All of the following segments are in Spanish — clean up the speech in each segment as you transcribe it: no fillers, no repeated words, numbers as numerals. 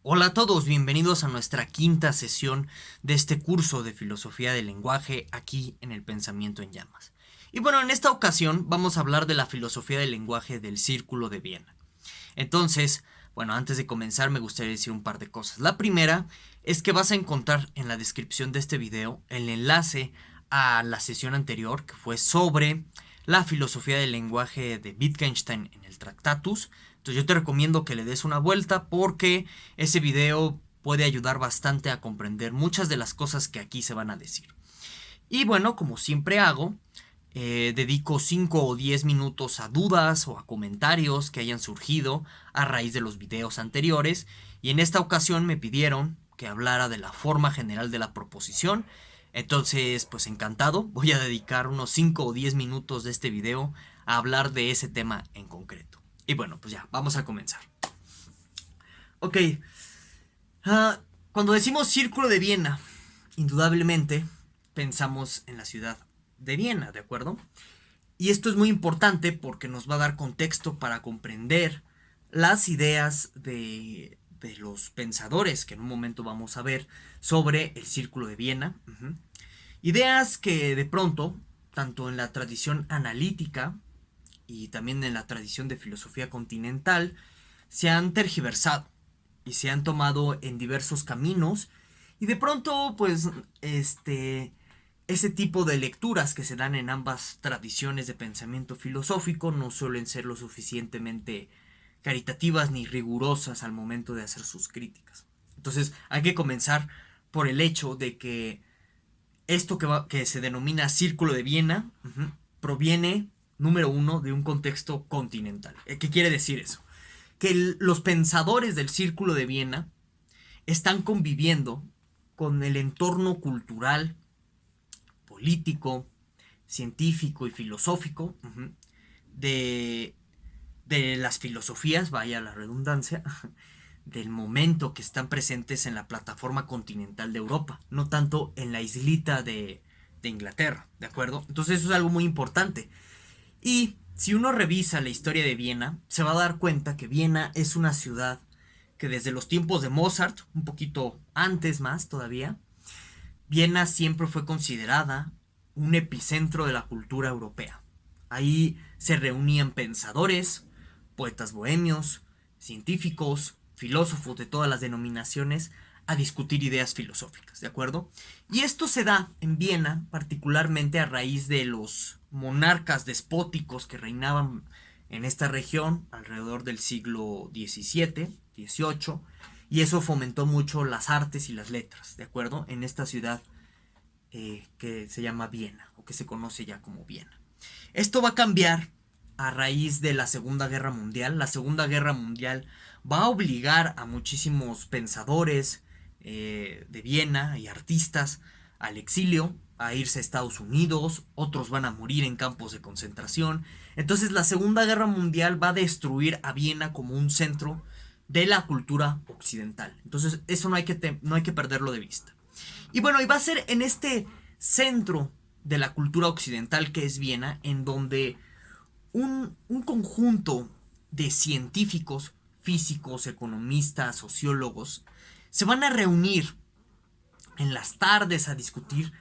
Hola a todos, bienvenidos a nuestra quinta sesión de este curso de filosofía del lenguaje aquí en el Pensamiento en Llamas. Y bueno, en esta ocasión vamos a hablar de la filosofía del lenguaje del Círculo de Viena. Entonces, bueno, antes de comenzar me gustaría decir un par de cosas. La primera es que vas a encontrar en la descripción de este video el enlace a la sesión anterior que fue sobre la filosofía del lenguaje de Wittgenstein en el Tractatus. Entonces yo te recomiendo que le des una vuelta porque ese video puede ayudar bastante a comprender muchas de las cosas que aquí se van a decir. Y bueno, como siempre hago, dedico 5 o 10 minutos a dudas o a comentarios que hayan surgido a raíz de los videos anteriores. Y en esta ocasión me pidieron que hablara de la forma general de la proposición. Entonces, pues encantado, voy a dedicar unos 5 o 10 minutos de este video a hablar de ese tema en concreto. Y bueno, pues ya, vamos a comenzar. Ok, cuando decimos Círculo de Viena, indudablemente pensamos en la ciudad de Viena, ¿de acuerdo? Y esto es muy importante porque nos va a dar contexto para comprender las ideas de los pensadores que en un momento vamos a ver sobre el Círculo de Viena. Ideas que de pronto, tanto en la tradición analítica y también en la tradición de filosofía continental, se han tergiversado y se han tomado en diversos caminos y de pronto pues ese tipo de lecturas que se dan en ambas tradiciones de pensamiento filosófico no suelen ser lo suficientemente caritativas ni rigurosas al momento de hacer sus críticas. Entonces hay que comenzar por el hecho de que esto que se denomina Círculo de Viena proviene, número uno, de un contexto continental. ¿Qué quiere decir eso? Que los pensadores del Círculo de Viena están conviviendo con el entorno cultural, político, científico y filosófico de, de las filosofías, vaya la redundancia, del momento que están presentes en la plataforma continental de Europa, no tanto en la islita de Inglaterra, ¿de acuerdo? Entonces eso es algo muy importante. Y si uno revisa la historia de Viena, se va a dar cuenta que Viena es una ciudad que desde los tiempos de Mozart, un poquito antes más todavía, Viena siempre fue considerada un epicentro de la cultura europea. Ahí se reunían pensadores, poetas bohemios, científicos, filósofos de todas las denominaciones a discutir ideas filosóficas, ¿de acuerdo? Y esto se da en Viena particularmente a raíz de los monarcas despóticos que reinaban en esta región alrededor del siglo XVII, XVIII, y eso fomentó mucho las artes y las letras, ¿de acuerdo? En esta ciudad que se llama Viena, o que se conoce ya como Viena. Esto va a cambiar a raíz de la Segunda Guerra Mundial. La Segunda Guerra Mundial va a obligar a muchísimos pensadores de Viena y artistas al exilio, a irse a Estados Unidos, otros van a morir en campos de concentración. Entonces la Segunda Guerra Mundial va a destruir a Viena como un centro de la cultura occidental. Entonces eso no hay que perderlo de vista. Y bueno, y va a ser en este centro de la cultura occidental que es Viena, en donde un conjunto de científicos, físicos, economistas, sociólogos, se van a reunir en las tardes a discutir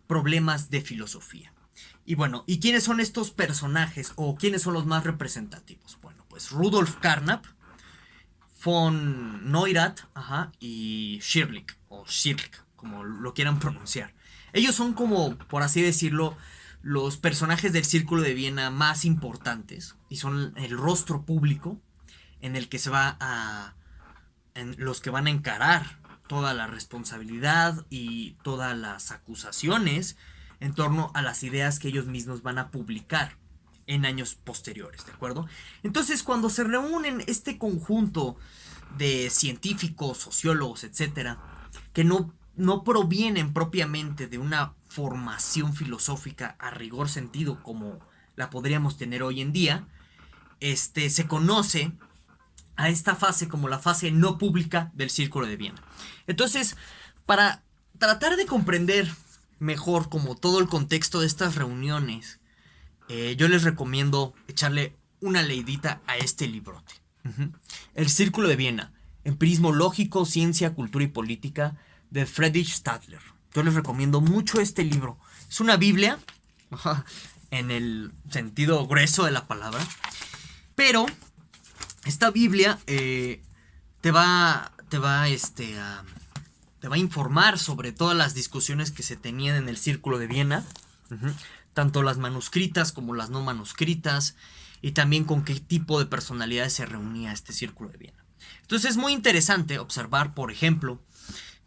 problemas de filosofía. Y bueno, ¿y quiénes son estos personajes o quiénes son los más representativos? Bueno, pues Rudolf Carnap, von Neurath y Schirlich, o Schirlich, como lo quieran pronunciar. Ellos son como, por así decirlo, los personajes del Círculo de Viena más importantes y son el rostro público en el que se va a en los que van a encarar toda la responsabilidad y todas las acusaciones en torno a las ideas que ellos mismos van a publicar en años posteriores, ¿de acuerdo? Entonces, cuando se reúnen este conjunto de científicos, sociólogos, etcétera, que no provienen propiamente de una formación filosófica a rigor sentido como la podríamos tener hoy en día, se conoce a esta fase como la fase no pública del Círculo de Viena. Entonces, para tratar de comprender mejor como todo el contexto de estas reuniones, yo les recomiendo echarle una leidita a este librote. El Círculo de Viena, Empirismo lógico, ciencia, cultura y política, de Friedrich Stadler. Yo les recomiendo mucho este libro. Es una Biblia, en el sentido grueso de la palabra, pero esta Biblia te va a informar sobre todas las discusiones que se tenían en el Círculo de Viena, tanto las manuscritas como las no manuscritas, y también con qué tipo de personalidades se reunía este Círculo de Viena. Entonces es muy interesante observar, por ejemplo,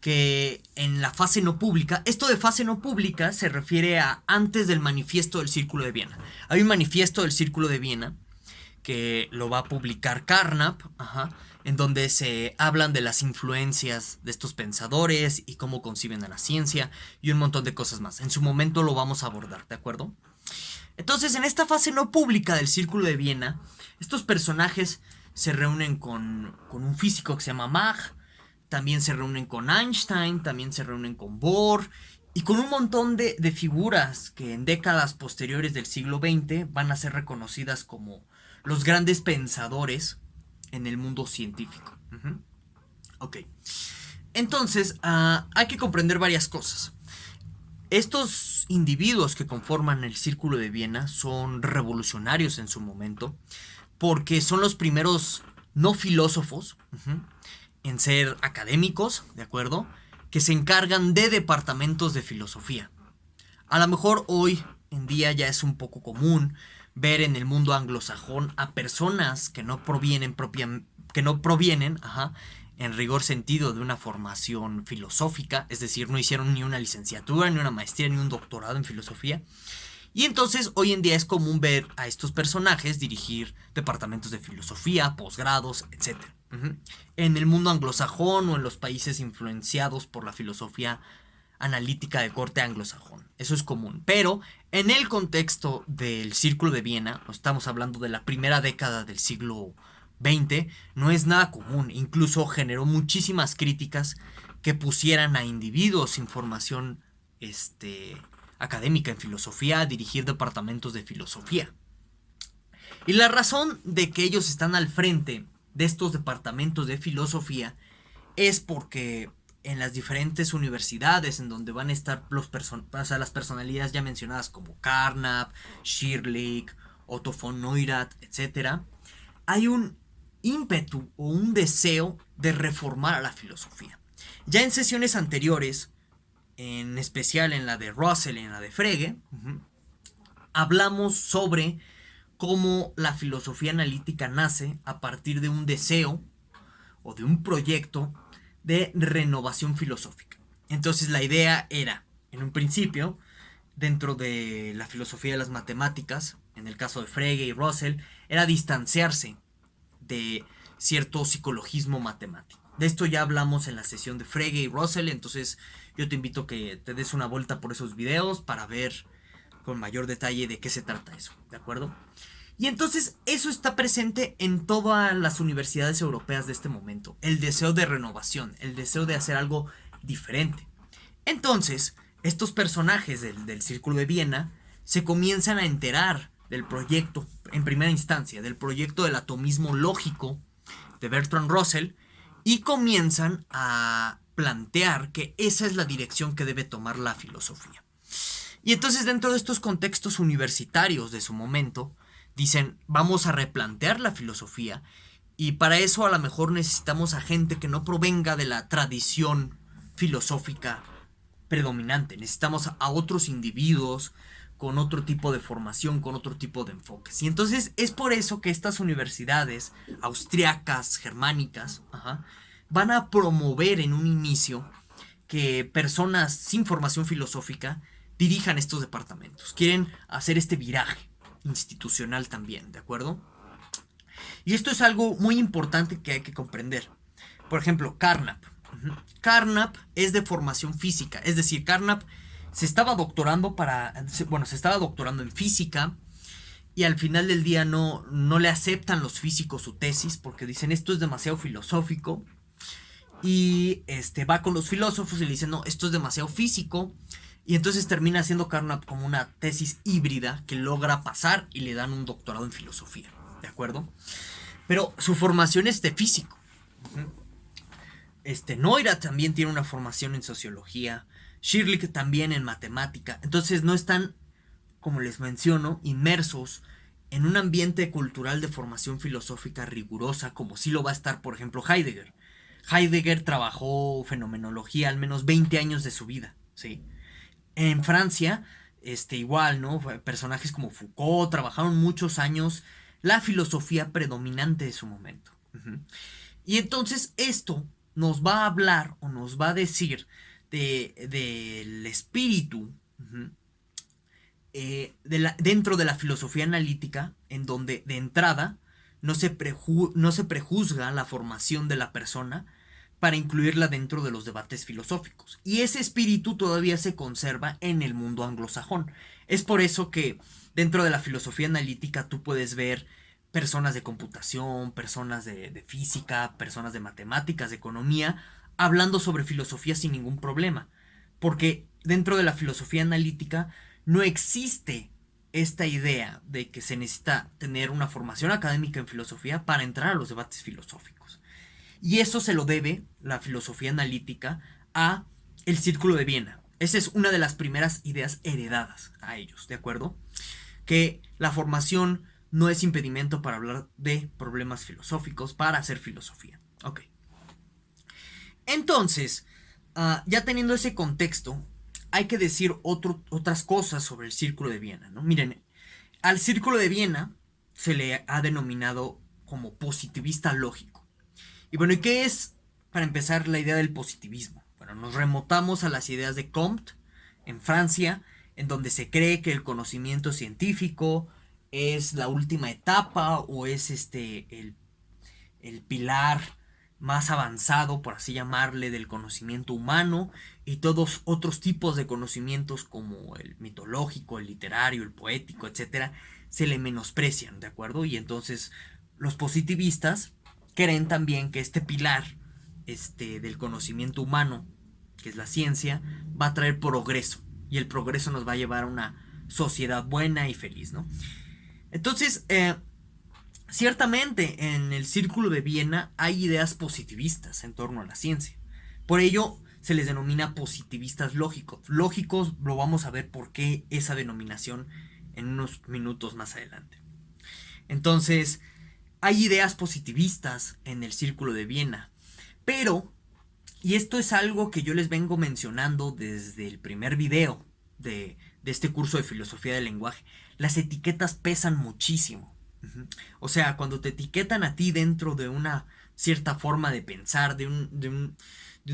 que en la fase no pública, esto de fase no pública se refiere a antes del manifiesto del Círculo de Viena. Hay un manifiesto del Círculo de Viena que lo va a publicar Carnap, en donde se hablan de las influencias de estos pensadores y cómo conciben a la ciencia y un montón de cosas más. En su momento lo vamos a abordar, ¿de acuerdo? Entonces, en esta fase no pública del Círculo de Viena, estos personajes se reúnen con un físico que se llama Mach, también se reúnen con Einstein, también se reúnen con Bohr y con un montón de figuras que en décadas posteriores del siglo XX van a ser reconocidas como los grandes pensadores en el mundo científico. Ok. Entonces, hay que comprender varias cosas. Estos individuos que conforman el Círculo de Viena son revolucionarios en su momento, porque son los primeros no filósofos en ser académicos, ¿de acuerdo? Que se encargan de departamentos de filosofía. A lo mejor hoy en día ya es un poco común ver en el mundo anglosajón a personas que no provienen en rigor sentido de una formación filosófica, es decir, no hicieron ni una licenciatura, ni una maestría, ni un doctorado en filosofía. Y entonces hoy en día es común ver a estos personajes dirigir departamentos de filosofía, posgrados, etc. En el mundo anglosajón o en los países influenciados por la filosofía analítica de corte anglosajón. Eso es común. Pero en el contexto del Círculo de Viena, estamos hablando de la primera década del siglo XX, no es nada común. Incluso generó muchísimas críticas que pusieran a individuos sin formación académica en filosofía a dirigir departamentos de filosofía. Y la razón de que ellos están al frente de estos departamentos de filosofía es porque en las diferentes universidades en donde van a estar las personalidades ya mencionadas como Carnap, Schirlich, Otto von Neurath, etc., hay un ímpetu o un deseo de reformar a la filosofía. Ya en sesiones anteriores, en especial en la de Russell y en la de Frege, hablamos sobre cómo la filosofía analítica nace a partir de un deseo o de un proyecto de renovación filosófica. Entonces la idea era, en un principio, dentro de la filosofía de las matemáticas, en el caso de Frege y Russell, era distanciarse de cierto psicologismo matemático. De esto ya hablamos en la sesión de Frege y Russell, entonces yo te invito a que te des una vuelta por esos videos para ver con mayor detalle de qué se trata eso, ¿de acuerdo? Y entonces eso está presente en todas las universidades europeas de este momento. El deseo de renovación, el deseo de hacer algo diferente. Entonces, estos personajes del Círculo de Viena se comienzan a enterar del proyecto, en primera instancia, del proyecto del atomismo lógico de Bertrand Russell y comienzan a plantear que esa es la dirección que debe tomar la filosofía. Y entonces dentro de estos contextos universitarios de su momento, dicen, vamos a replantear la filosofía y para eso a lo mejor necesitamos a gente que no provenga de la tradición filosófica predominante. Necesitamos a otros individuos con otro tipo de formación, con otro tipo de enfoques. Y entonces es por eso que estas universidades austriacas, germánicas, van a promover en un inicio que personas sin formación filosófica dirijan estos departamentos. Quieren hacer este viraje institucional también, ¿de acuerdo? Y esto es algo muy importante que hay que comprender. Por ejemplo, Carnap. Carnap es de formación física, es decir, Carnap se estaba doctorando en física y al final del día no le aceptan los físicos su tesis porque dicen esto es demasiado filosófico y va con los filósofos y le dicen no, esto es demasiado físico. Y entonces termina haciendo Carnap como una tesis híbrida que logra pasar y le dan un doctorado en filosofía, ¿de acuerdo? Pero su formación es de físico. Neurath también tiene una formación en sociología, Shirley también en matemática. Entonces no están, como les menciono, inmersos en un ambiente cultural de formación filosófica rigurosa, como sí lo va a estar, por ejemplo, Heidegger. Heidegger trabajó fenomenología al menos 20 años de su vida, ¿sí? En Francia, igual, ¿no? Personajes como Foucault trabajaron muchos años la filosofía predominante de su momento. Y entonces esto nos va a hablar o nos va a decir del espíritu dentro de la filosofía analítica, en donde de entrada no se prejuzga la formación de la persona para incluirla dentro de los debates filosóficos. Y ese espíritu todavía se conserva en el mundo anglosajón. Es por eso que dentro de la filosofía analítica tú puedes ver personas de computación, personas de física, personas de matemáticas, de economía, hablando sobre filosofía sin ningún problema. Porque dentro de la filosofía analítica no existe esta idea de que se necesita tener una formación académica en filosofía para entrar a los debates filosóficos. Y eso se lo debe la filosofía analítica a el Círculo de Viena. Esa es una de las primeras ideas heredadas a ellos, ¿de acuerdo? Que la formación no es impedimento para hablar de problemas filosóficos, para hacer filosofía. Ok. Entonces, ya teniendo ese contexto, hay que decir otras cosas sobre el Círculo de Viena, ¿no? Miren, al Círculo de Viena se le ha denominado como positivista lógico. Y bueno, ¿y qué es, para empezar, la idea del positivismo? Bueno, nos remontamos a las ideas de Comte en Francia, en donde se cree que el conocimiento científico es la última etapa o es el pilar más avanzado, por así llamarle, del conocimiento humano, y todos otros tipos de conocimientos como el mitológico, el literario, el poético, etcétera, se le menosprecian, ¿de acuerdo? Y entonces los positivistas creen también que este pilar del conocimiento humano, que es la ciencia, va a traer progreso, y el progreso nos va a llevar a una sociedad buena y feliz, ¿no? Entonces, ciertamente en el Círculo de Viena hay ideas positivistas en torno a la ciencia. Por ello se les denomina positivistas lógicos. Lógicos lo vamos a ver por qué esa denominación en unos minutos más adelante. Entonces, hay ideas positivistas en el Círculo de Viena. Pero, y esto es algo que yo les vengo mencionando desde el primer video de este curso de filosofía del lenguaje, las etiquetas pesan muchísimo. O sea, cuando te etiquetan a ti dentro de una cierta forma de pensar, de un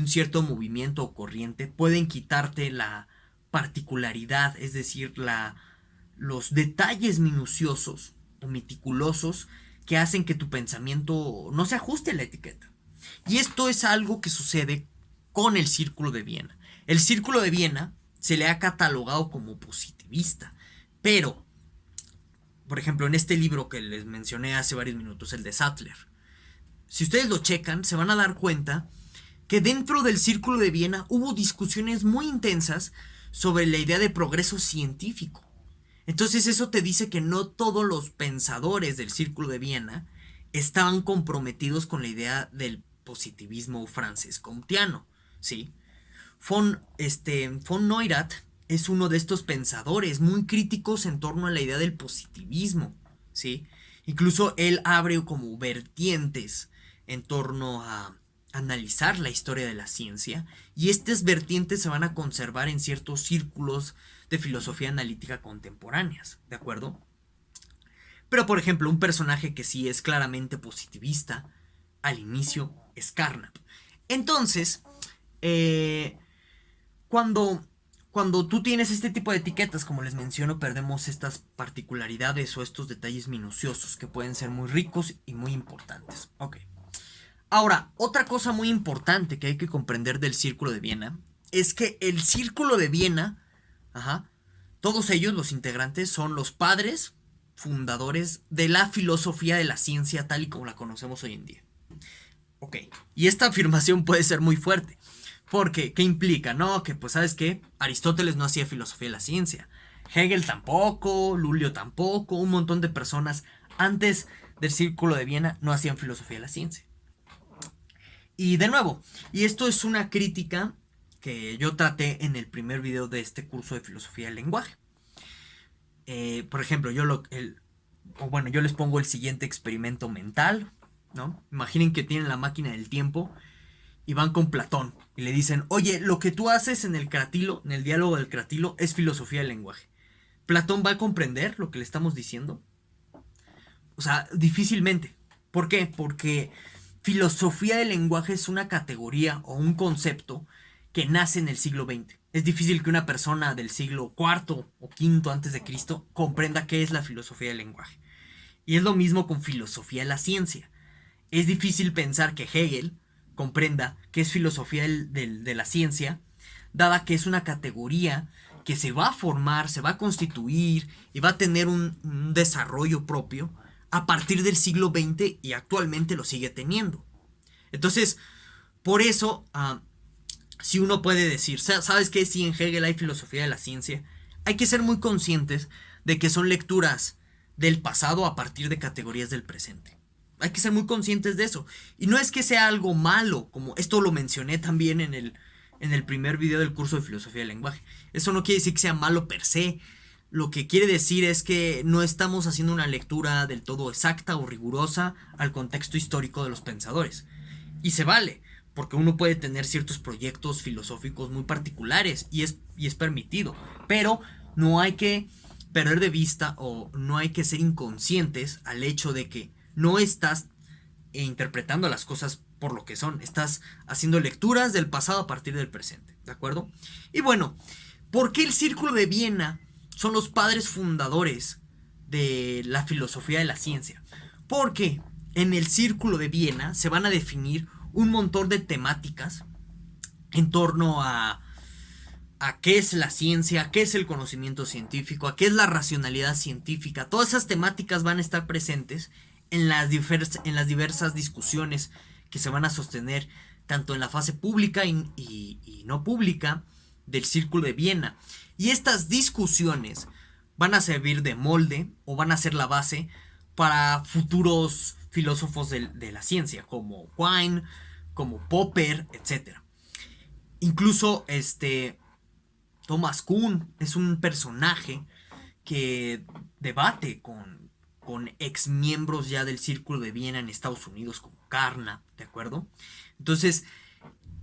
cierto movimiento o corriente, pueden quitarte la particularidad, es decir, los detalles minuciosos o meticulosos que hacen que tu pensamiento no se ajuste a la etiqueta. Y esto es algo que sucede con el Círculo de Viena. El Círculo de Viena se le ha catalogado como positivista, pero por ejemplo, en este libro que les mencioné hace varios minutos, el de Sattler, si ustedes lo checan, se van a dar cuenta que dentro del Círculo de Viena hubo discusiones muy intensas sobre la idea de progreso científico. Entonces eso te dice que no todos los pensadores del Círculo de Viena estaban comprometidos con la idea del positivismo francés comtiano, ¿sí? Von Neurath es uno de estos pensadores muy críticos en torno a la idea del positivismo, ¿sí? Incluso él abre como vertientes en torno a analizar la historia de la ciencia, y estas vertientes se van a conservar en ciertos círculos de filosofía analítica contemporáneas, ¿de acuerdo? Pero por ejemplo, un personaje que sí es claramente positivista al inicio es Carnap. Entonces, cuando tú tienes este tipo de etiquetas, como les menciono, perdemos estas particularidades o estos detalles minuciosos que pueden ser muy ricos y muy importantes. Ok. Ahora, otra cosa muy importante que hay que comprender del Círculo de Viena es que el Círculo de Viena, todos ellos, los integrantes, son los padres fundadores de la filosofía de la ciencia tal y como la conocemos hoy en día. Ok, y esta afirmación puede ser muy fuerte. Porque, ¿qué implica? No, que pues, ¿sabes qué? Aristóteles no hacía filosofía de la ciencia. Hegel tampoco, Lulio tampoco, un montón de personas antes del Círculo de Viena no hacían filosofía de la ciencia. Y de nuevo, y esto es una crítica que yo traté en el primer video de este curso de filosofía del lenguaje. Por ejemplo, yo les pongo el siguiente experimento mental, ¿no? Imaginen que tienen la máquina del tiempo y van con Platón y le dicen, oye, lo que tú haces en el cratilo, en el diálogo del cratilo, es filosofía del lenguaje. ¿Platón va a comprender lo que le estamos diciendo? O sea, difícilmente. ¿Por qué? Porque filosofía del lenguaje es una categoría o un concepto que nace en el siglo XX. Es difícil que una persona del siglo IV o V antes de Cristo comprenda qué es la filosofía del lenguaje. Y es lo mismo con filosofía de la ciencia. Es difícil pensar que Hegel comprenda qué es filosofía de la ciencia, dada que es una categoría que se va a formar, se va a constituir y va a tener un desarrollo propio a partir del siglo XX y actualmente lo sigue teniendo. Entonces, por eso, si uno puede decir, ¿sabes qué? Si en Hegel hay filosofía de la ciencia, hay que ser muy conscientes de que son lecturas del pasado a partir de categorías del presente. Hay que ser muy conscientes de eso. Y no es que sea algo malo, como esto lo mencioné también en el primer video del curso de filosofía del lenguaje. Eso no quiere decir que sea malo per se. Lo que quiere decir es que no estamos haciendo una lectura del todo exacta o rigurosa al contexto histórico de los pensadores. Y se vale, porque uno puede tener ciertos proyectos filosóficos muy particulares y es permitido. Pero no hay que perder de vista o no hay que ser inconscientes al hecho de que no estás interpretando las cosas por lo que son. Estás haciendo lecturas del pasado a partir del presente, ¿de acuerdo? Y bueno, ¿por qué el Círculo de Viena son los padres fundadores de la filosofía de la ciencia? Porque en el Círculo de Viena se van a definir un montón de temáticas en torno a qué es la ciencia, qué es el conocimiento científico, a qué es la racionalidad científica. Todas esas temáticas van a estar presentes en las diversas discusiones que se van a sostener tanto en la fase pública y no pública del Círculo de Viena. Y estas discusiones van a servir de molde o van a ser la base para futuros filósofos de la ciencia, como Quine, como Popper, etc. Incluso Thomas Kuhn es un personaje que debate con ex miembros ya del Círculo de Viena en Estados Unidos, como Carnap, ¿de acuerdo? Entonces,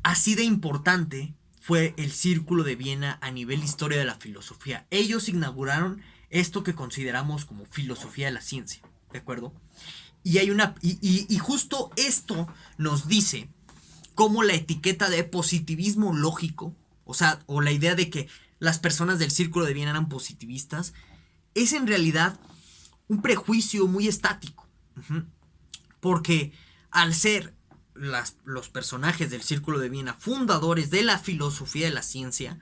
así de importante fue el Círculo de Viena a nivel historia de la filosofía. Ellos inauguraron esto que consideramos como filosofía de la ciencia, ¿de acuerdo? Y justo esto nos dice cómo la etiqueta de positivismo lógico, o la idea de que las personas del Círculo de Viena eran positivistas, es en realidad un prejuicio muy estático. Porque al ser los personajes del Círculo de Viena fundadores de la filosofía de la ciencia,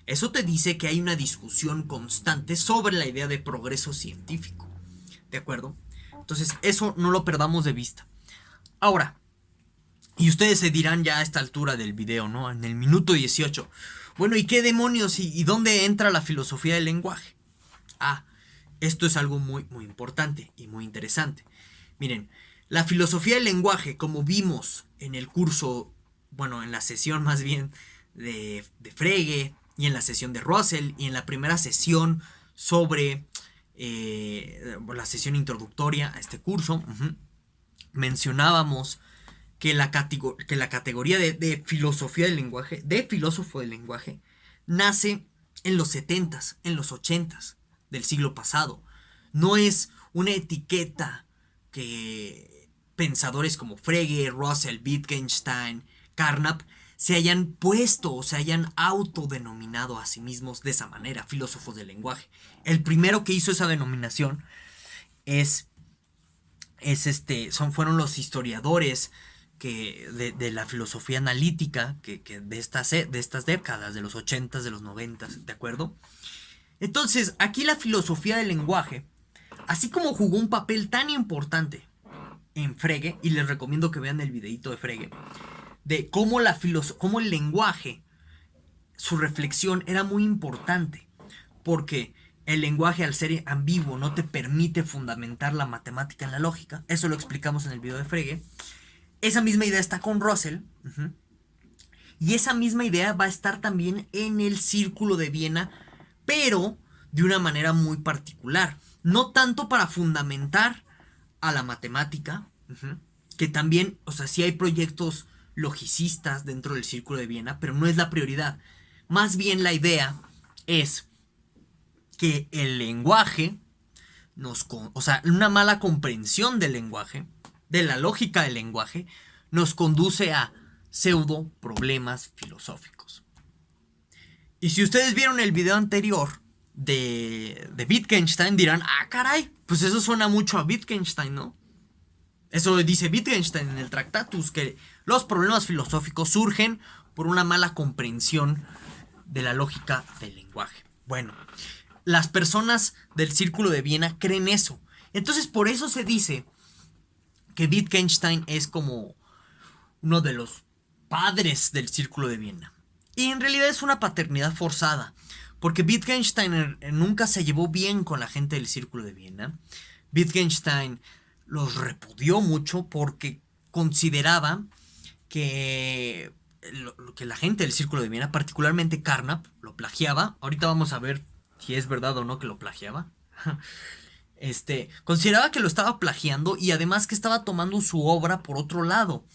eso te dice que hay una discusión constante sobre la idea de progreso científico. ¿De acuerdo? Entonces, eso no lo perdamos de vista. Ahora, y ustedes se dirán ya a esta altura del video, ¿no? En el minuto 18. Bueno, ¿y qué demonios? ¿Y dónde entra la filosofía del lenguaje? Esto es algo muy, muy importante y muy interesante. Miren, la filosofía del lenguaje, como vimos en el curso, bueno, en la sesión más bien de Frege, y en la sesión de Russell, y en la primera sesión sobre la sesión introductoria a este curso, mencionábamos que la categoría de filosofía del lenguaje, de filósofo del lenguaje, nace en los 70s, en los 80s del siglo pasado. No es una etiqueta que pensadores como Frege, Russell, Wittgenstein, Carnap se hayan puesto o se hayan autodenominado a sí mismos de esa manera, filósofos del lenguaje. El primero que hizo esa denominación fueron los historiadores de la filosofía analítica que de estas décadas, de los 80s, de los 90s, ¿de acuerdo? Entonces, aquí la filosofía del lenguaje, así como jugó un papel tan importante en Frege, y les recomiendo que vean el videito de Frege, de cómo el lenguaje, su reflexión era muy importante, porque el lenguaje, al ser ambiguo, no te permite fundamentar la matemática en la lógica. Eso lo explicamos en el video de Frege. Esa misma idea está con Russell, Ujú. Y esa misma idea va a estar también en el Círculo de Viena, pero de una manera muy particular. No tanto para fundamentar a la matemática, que también, o sea, sí hay proyectos logicistas dentro del Círculo de Viena, pero no es la prioridad. Más bien la idea es que el lenguaje o sea, una mala comprensión del lenguaje, de la lógica del lenguaje, nos conduce a pseudo problemas filosóficos. Y si ustedes vieron el video anterior de Wittgenstein, dirán, ah, caray, pues eso suena mucho a Wittgenstein, ¿no? Eso dice Wittgenstein en el Tractatus, que los problemas filosóficos surgen por una mala comprensión de la lógica del lenguaje. Bueno, las personas del Círculo de Viena creen eso. Entonces, por eso se dice que Wittgenstein es como uno de los padres del Círculo de Viena. Y en realidad es una paternidad forzada, porque Wittgenstein nunca se llevó bien con la gente del Círculo de Viena. Wittgenstein los repudió mucho porque consideraba que, que la gente del Círculo de Viena, particularmente Carnap, lo plagiaba. Ahorita vamos a ver si es verdad o no que lo plagiaba. Consideraba que lo estaba plagiando y además que estaba tomando su obra por otro lado.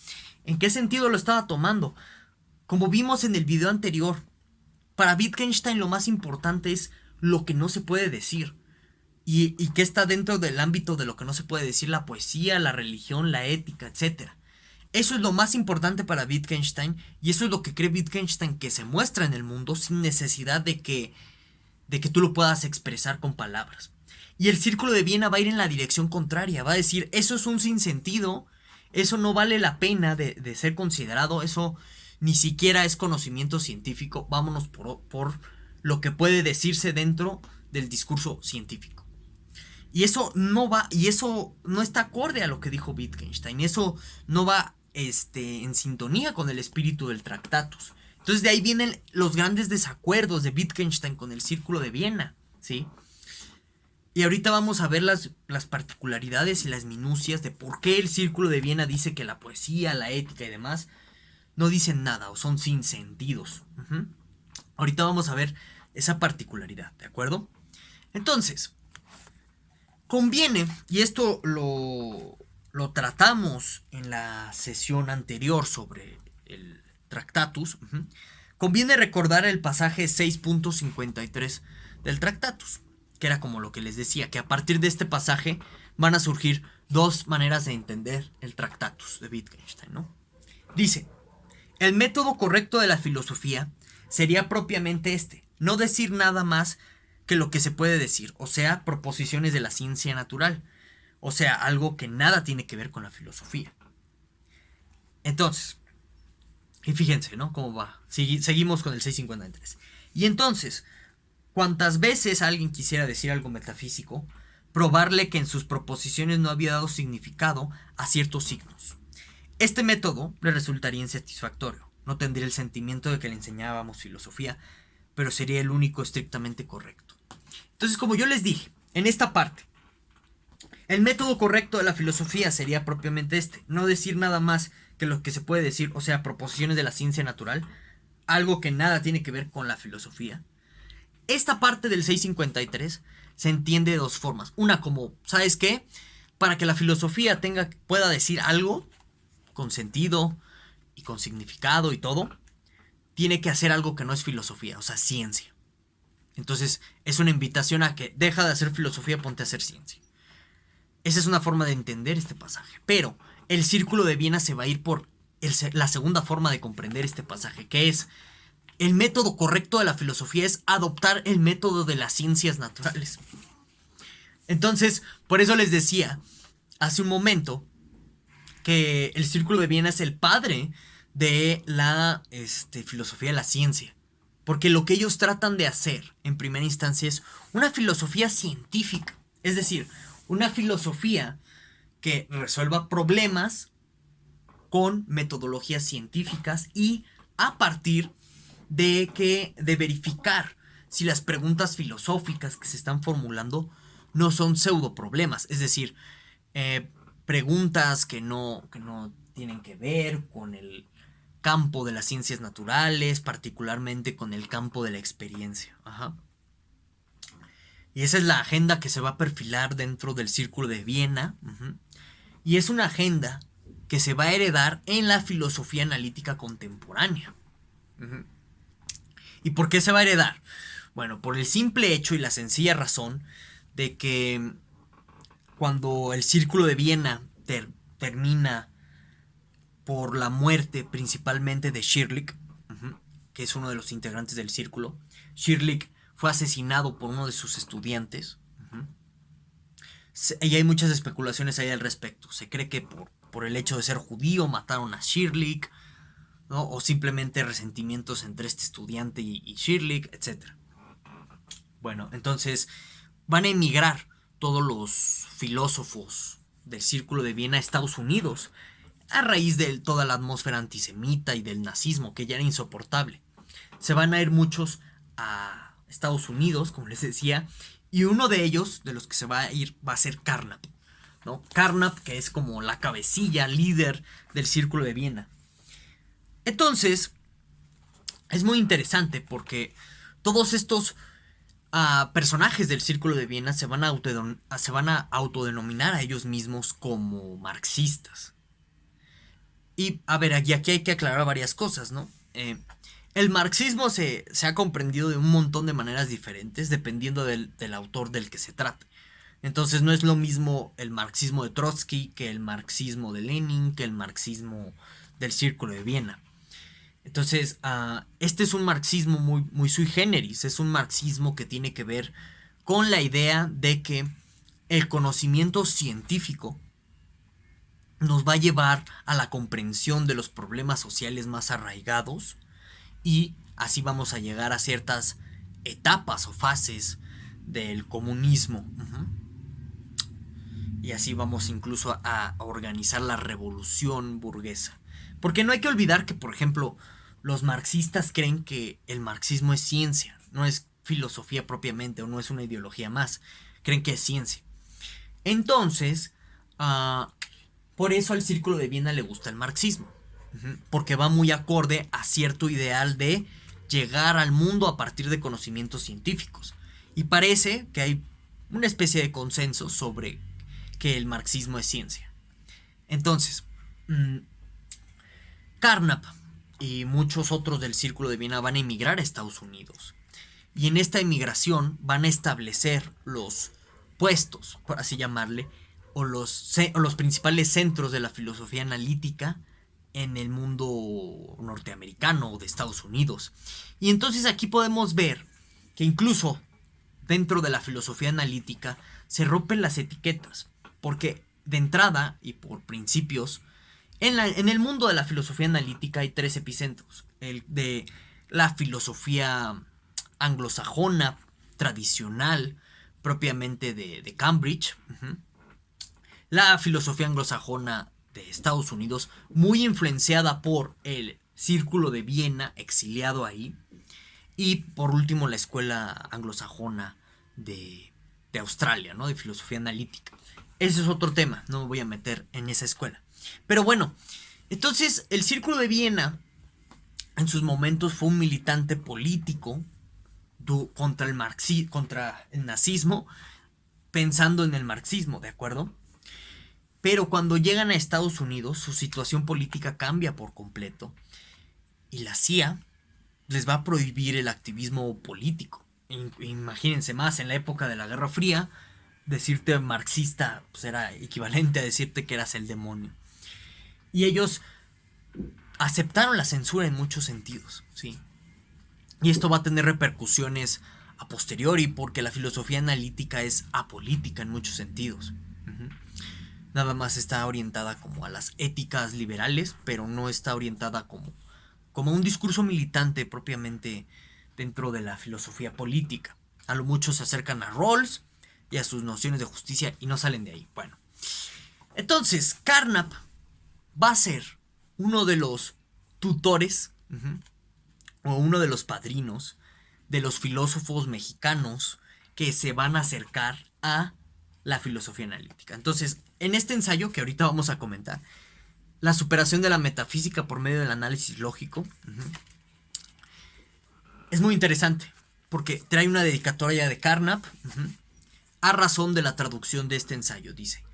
¿En qué sentido lo estaba tomando? Como vimos en el video anterior, para Wittgenstein lo más importante es lo que no se puede decir. Y que está dentro del ámbito de lo que no se puede decir, la poesía, la religión, la ética, etc. Eso es lo más importante para Wittgenstein y eso es lo que cree Wittgenstein que se muestra en el mundo sin necesidad de que tú lo puedas expresar con palabras. Y el Círculo de Viena va a ir en la dirección contraria, va a decir, eso es un sinsentido, eso no vale la pena de ser considerado, eso ni siquiera es conocimiento científico, vámonos por lo que puede decirse dentro del discurso científico. Y eso no está acorde a lo que dijo Wittgenstein, eso no va en sintonía con el espíritu del Tractatus. Entonces de ahí vienen los grandes desacuerdos de Wittgenstein con el Círculo de Viena, ¿sí? Y ahorita vamos a ver las particularidades y las minucias de por qué el Círculo de Viena dice que la poesía, la ética y demás no dicen nada o son sin sentidos. Ahorita vamos a ver esa particularidad, ¿de acuerdo? Entonces, conviene, y esto lo tratamos en la sesión anterior sobre el Tractatus, conviene recordar el pasaje 6.53 del Tractatus, que era como lo que les decía, que a partir de este pasaje van a surgir dos maneras de entender el Tractatus de Wittgenstein, ¿no? Dice, el método correcto de la filosofía sería propiamente no decir nada más que lo que se puede decir, o sea, proposiciones de la ciencia natural, o sea, algo que nada tiene que ver con la filosofía. Entonces, y fíjense, ¿no? ¿Cómo va? Seguimos con el 653. Y entonces, cuantas veces alguien quisiera decir algo metafísico, probarle que en sus proposiciones no había dado significado a ciertos signos. Este método le resultaría insatisfactorio. No tendría el sentimiento de que le enseñábamos filosofía, pero sería el único estrictamente correcto. Entonces, como yo les dije, en esta parte, el método correcto de la filosofía sería propiamente no decir nada más que lo que se puede decir, o sea, proposiciones de la ciencia natural, algo que nada tiene que ver con la filosofía. Esta parte del 653 se entiende de dos formas. Una como, ¿sabes qué? Para que la filosofía pueda decir algo con sentido y con significado y todo, tiene que hacer algo que no es filosofía, o sea, ciencia. Entonces, es una invitación a que deja de hacer filosofía, ponte a hacer ciencia. Esa es una forma de entender este pasaje. Pero el Círculo de Viena se va a ir por la segunda forma de comprender este pasaje, que es el método correcto de la filosofía es adoptar el método de las ciencias naturales. Entonces, por eso les decía hace un momento que el Círculo de Viena es el padre de la filosofía de la ciencia. Porque lo que ellos tratan de hacer en primera instancia es una filosofía científica. Es decir, una filosofía que resuelva problemas con metodologías científicas y a partir de verificar si las preguntas filosóficas que se están formulando no son pseudo problemas. Es decir, preguntas que no tienen que ver campo de las ciencias naturales, particularmente con el campo de la experiencia. Ajá. Y esa es la agenda que se va a perfilar dentro del Círculo de Viena. Uh-huh. Y es una agenda que se va a heredar en la filosofía analítica contemporánea. Uh-huh. ¿Y por qué se va a heredar? Bueno, por el simple hecho y la sencilla razón de que cuando el Círculo de Viena termina por la muerte principalmente de Schirlich, uh-huh, que es uno de los integrantes del círculo. Schirlich fue asesinado por uno de sus estudiantes. Uh-huh. Y hay muchas especulaciones ahí al respecto. Se cree que por el hecho de ser judío mataron a Schirlich, ¿no? O simplemente resentimientos entre este estudiante y Schirlich, etc. Bueno, entonces van a emigrar todos los filósofos del Círculo de Viena a Estados Unidos, a raíz de toda la atmósfera antisemita y del nazismo, que ya era insoportable. Se van a ir muchos a Estados Unidos, como les decía, y uno de ellos, de los que se va a ir, va a ser Carnap, ¿no? Carnap, que es como la cabecilla, líder del Círculo de Viena. Entonces, es muy interesante porque todos estos personajes del Círculo de Viena se van a autodenominar a ellos mismos como marxistas. Y, a ver, aquí hay que aclarar varias cosas, ¿no? El marxismo se ha comprendido de un montón de maneras diferentes, dependiendo del autor del que se trate. Entonces, no es lo mismo el marxismo de Trotsky que el marxismo de Lenin, que el marxismo del Círculo de Viena. Entonces, este es un marxismo muy, muy sui generis. Es un marxismo que tiene que ver con la idea de que el conocimiento científico nos va a llevar a la comprensión de los problemas sociales más arraigados, y así vamos a llegar a ciertas etapas o fases del comunismo. Uh-huh. Y así vamos incluso a organizar la revolución burguesa. Porque no hay que olvidar que, por ejemplo, los marxistas creen que el marxismo es ciencia, no es filosofía propiamente, o no es una ideología más. Creen que es ciencia. Entonces, por eso al Círculo de Viena le gusta el marxismo, porque va muy acorde a cierto ideal de llegar al mundo a partir de conocimientos científicos. Y parece que hay una especie de consenso sobre que el marxismo es ciencia. Entonces, Carnap y muchos otros del Círculo de Viena van a emigrar a Estados Unidos. Y en esta emigración van a establecer los puestos, por así llamarle, o los principales centros de la filosofía analítica en el mundo norteamericano o de Estados Unidos. Y entonces aquí podemos ver que incluso dentro de la filosofía analítica se rompen las etiquetas, porque de entrada y por principios, en el mundo de la filosofía analítica hay tres epicentros: el de la filosofía anglosajona tradicional, propiamente de Cambridge, uh-huh. La filosofía anglosajona de Estados Unidos, muy influenciada por el Círculo de Viena, exiliado ahí, y por último la escuela anglosajona de Australia, ¿no? De filosofía analítica. Ese es otro tema, no me voy a meter en esa escuela. Pero bueno, entonces el Círculo de Viena en sus momentos fue un militante político contra el nazismo, pensando en el marxismo, ¿de acuerdo? Pero cuando llegan a Estados Unidos, su situación política cambia por completo, y la CIA les va a prohibir el activismo político. Imagínense más, en la época de la Guerra Fría, decirte marxista pues era equivalente a decirte que eras el demonio. Y ellos aceptaron la censura en muchos sentidos, ¿sí? Y esto va a tener repercusiones a posteriori, porque la filosofía analítica es apolítica en muchos sentidos. Uh-huh. Nada más está orientada como a las éticas liberales, pero no está orientada como un discurso militante propiamente dentro de la filosofía política. A lo mucho se acercan a Rawls y a sus nociones de justicia y no salen de ahí. Bueno, entonces Carnap va a ser uno de los tutores, uh-huh, o uno de los padrinos de los filósofos mexicanos que se van a acercar a la filosofía analítica. Entonces, en este ensayo que ahorita vamos a comentar, la superación de la metafísica por medio del análisis lógico. Es muy interesante, porque trae una dedicatoria de Carnap, a razón de la traducción de este ensayo. Dice: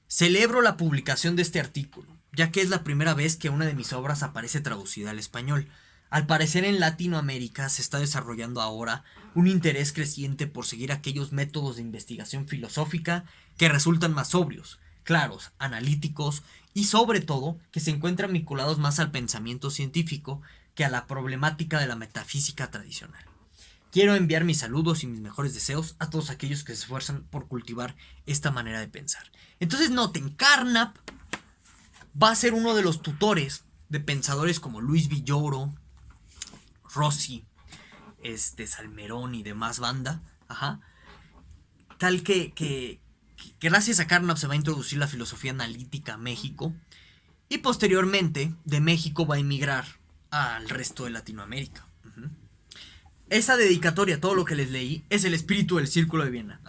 celebro la publicación de este artículo, ya que es la primera vez que una de mis obras aparece traducida al español. Al parecer en Latinoamérica se está desarrollando ahora un interés creciente por seguir aquellos métodos de investigación filosófica que resultan más sobrios, claros, analíticos y sobre todo que se encuentran vinculados más al pensamiento científico que a la problemática de la metafísica tradicional. Quiero enviar mis saludos y mis mejores deseos a todos aquellos que se esfuerzan por cultivar esta manera de pensar. Entonces noten, Carnap va a ser uno de los tutores de pensadores como Luis Villoro, Rossi, Salmerón y demás banda. Tal que gracias a Carnap se va a introducir la filosofía analítica a México. Y posteriormente de México va a emigrar al resto de Latinoamérica. Esa dedicatoria, todo lo que les leí, es el espíritu del Círculo de Viena.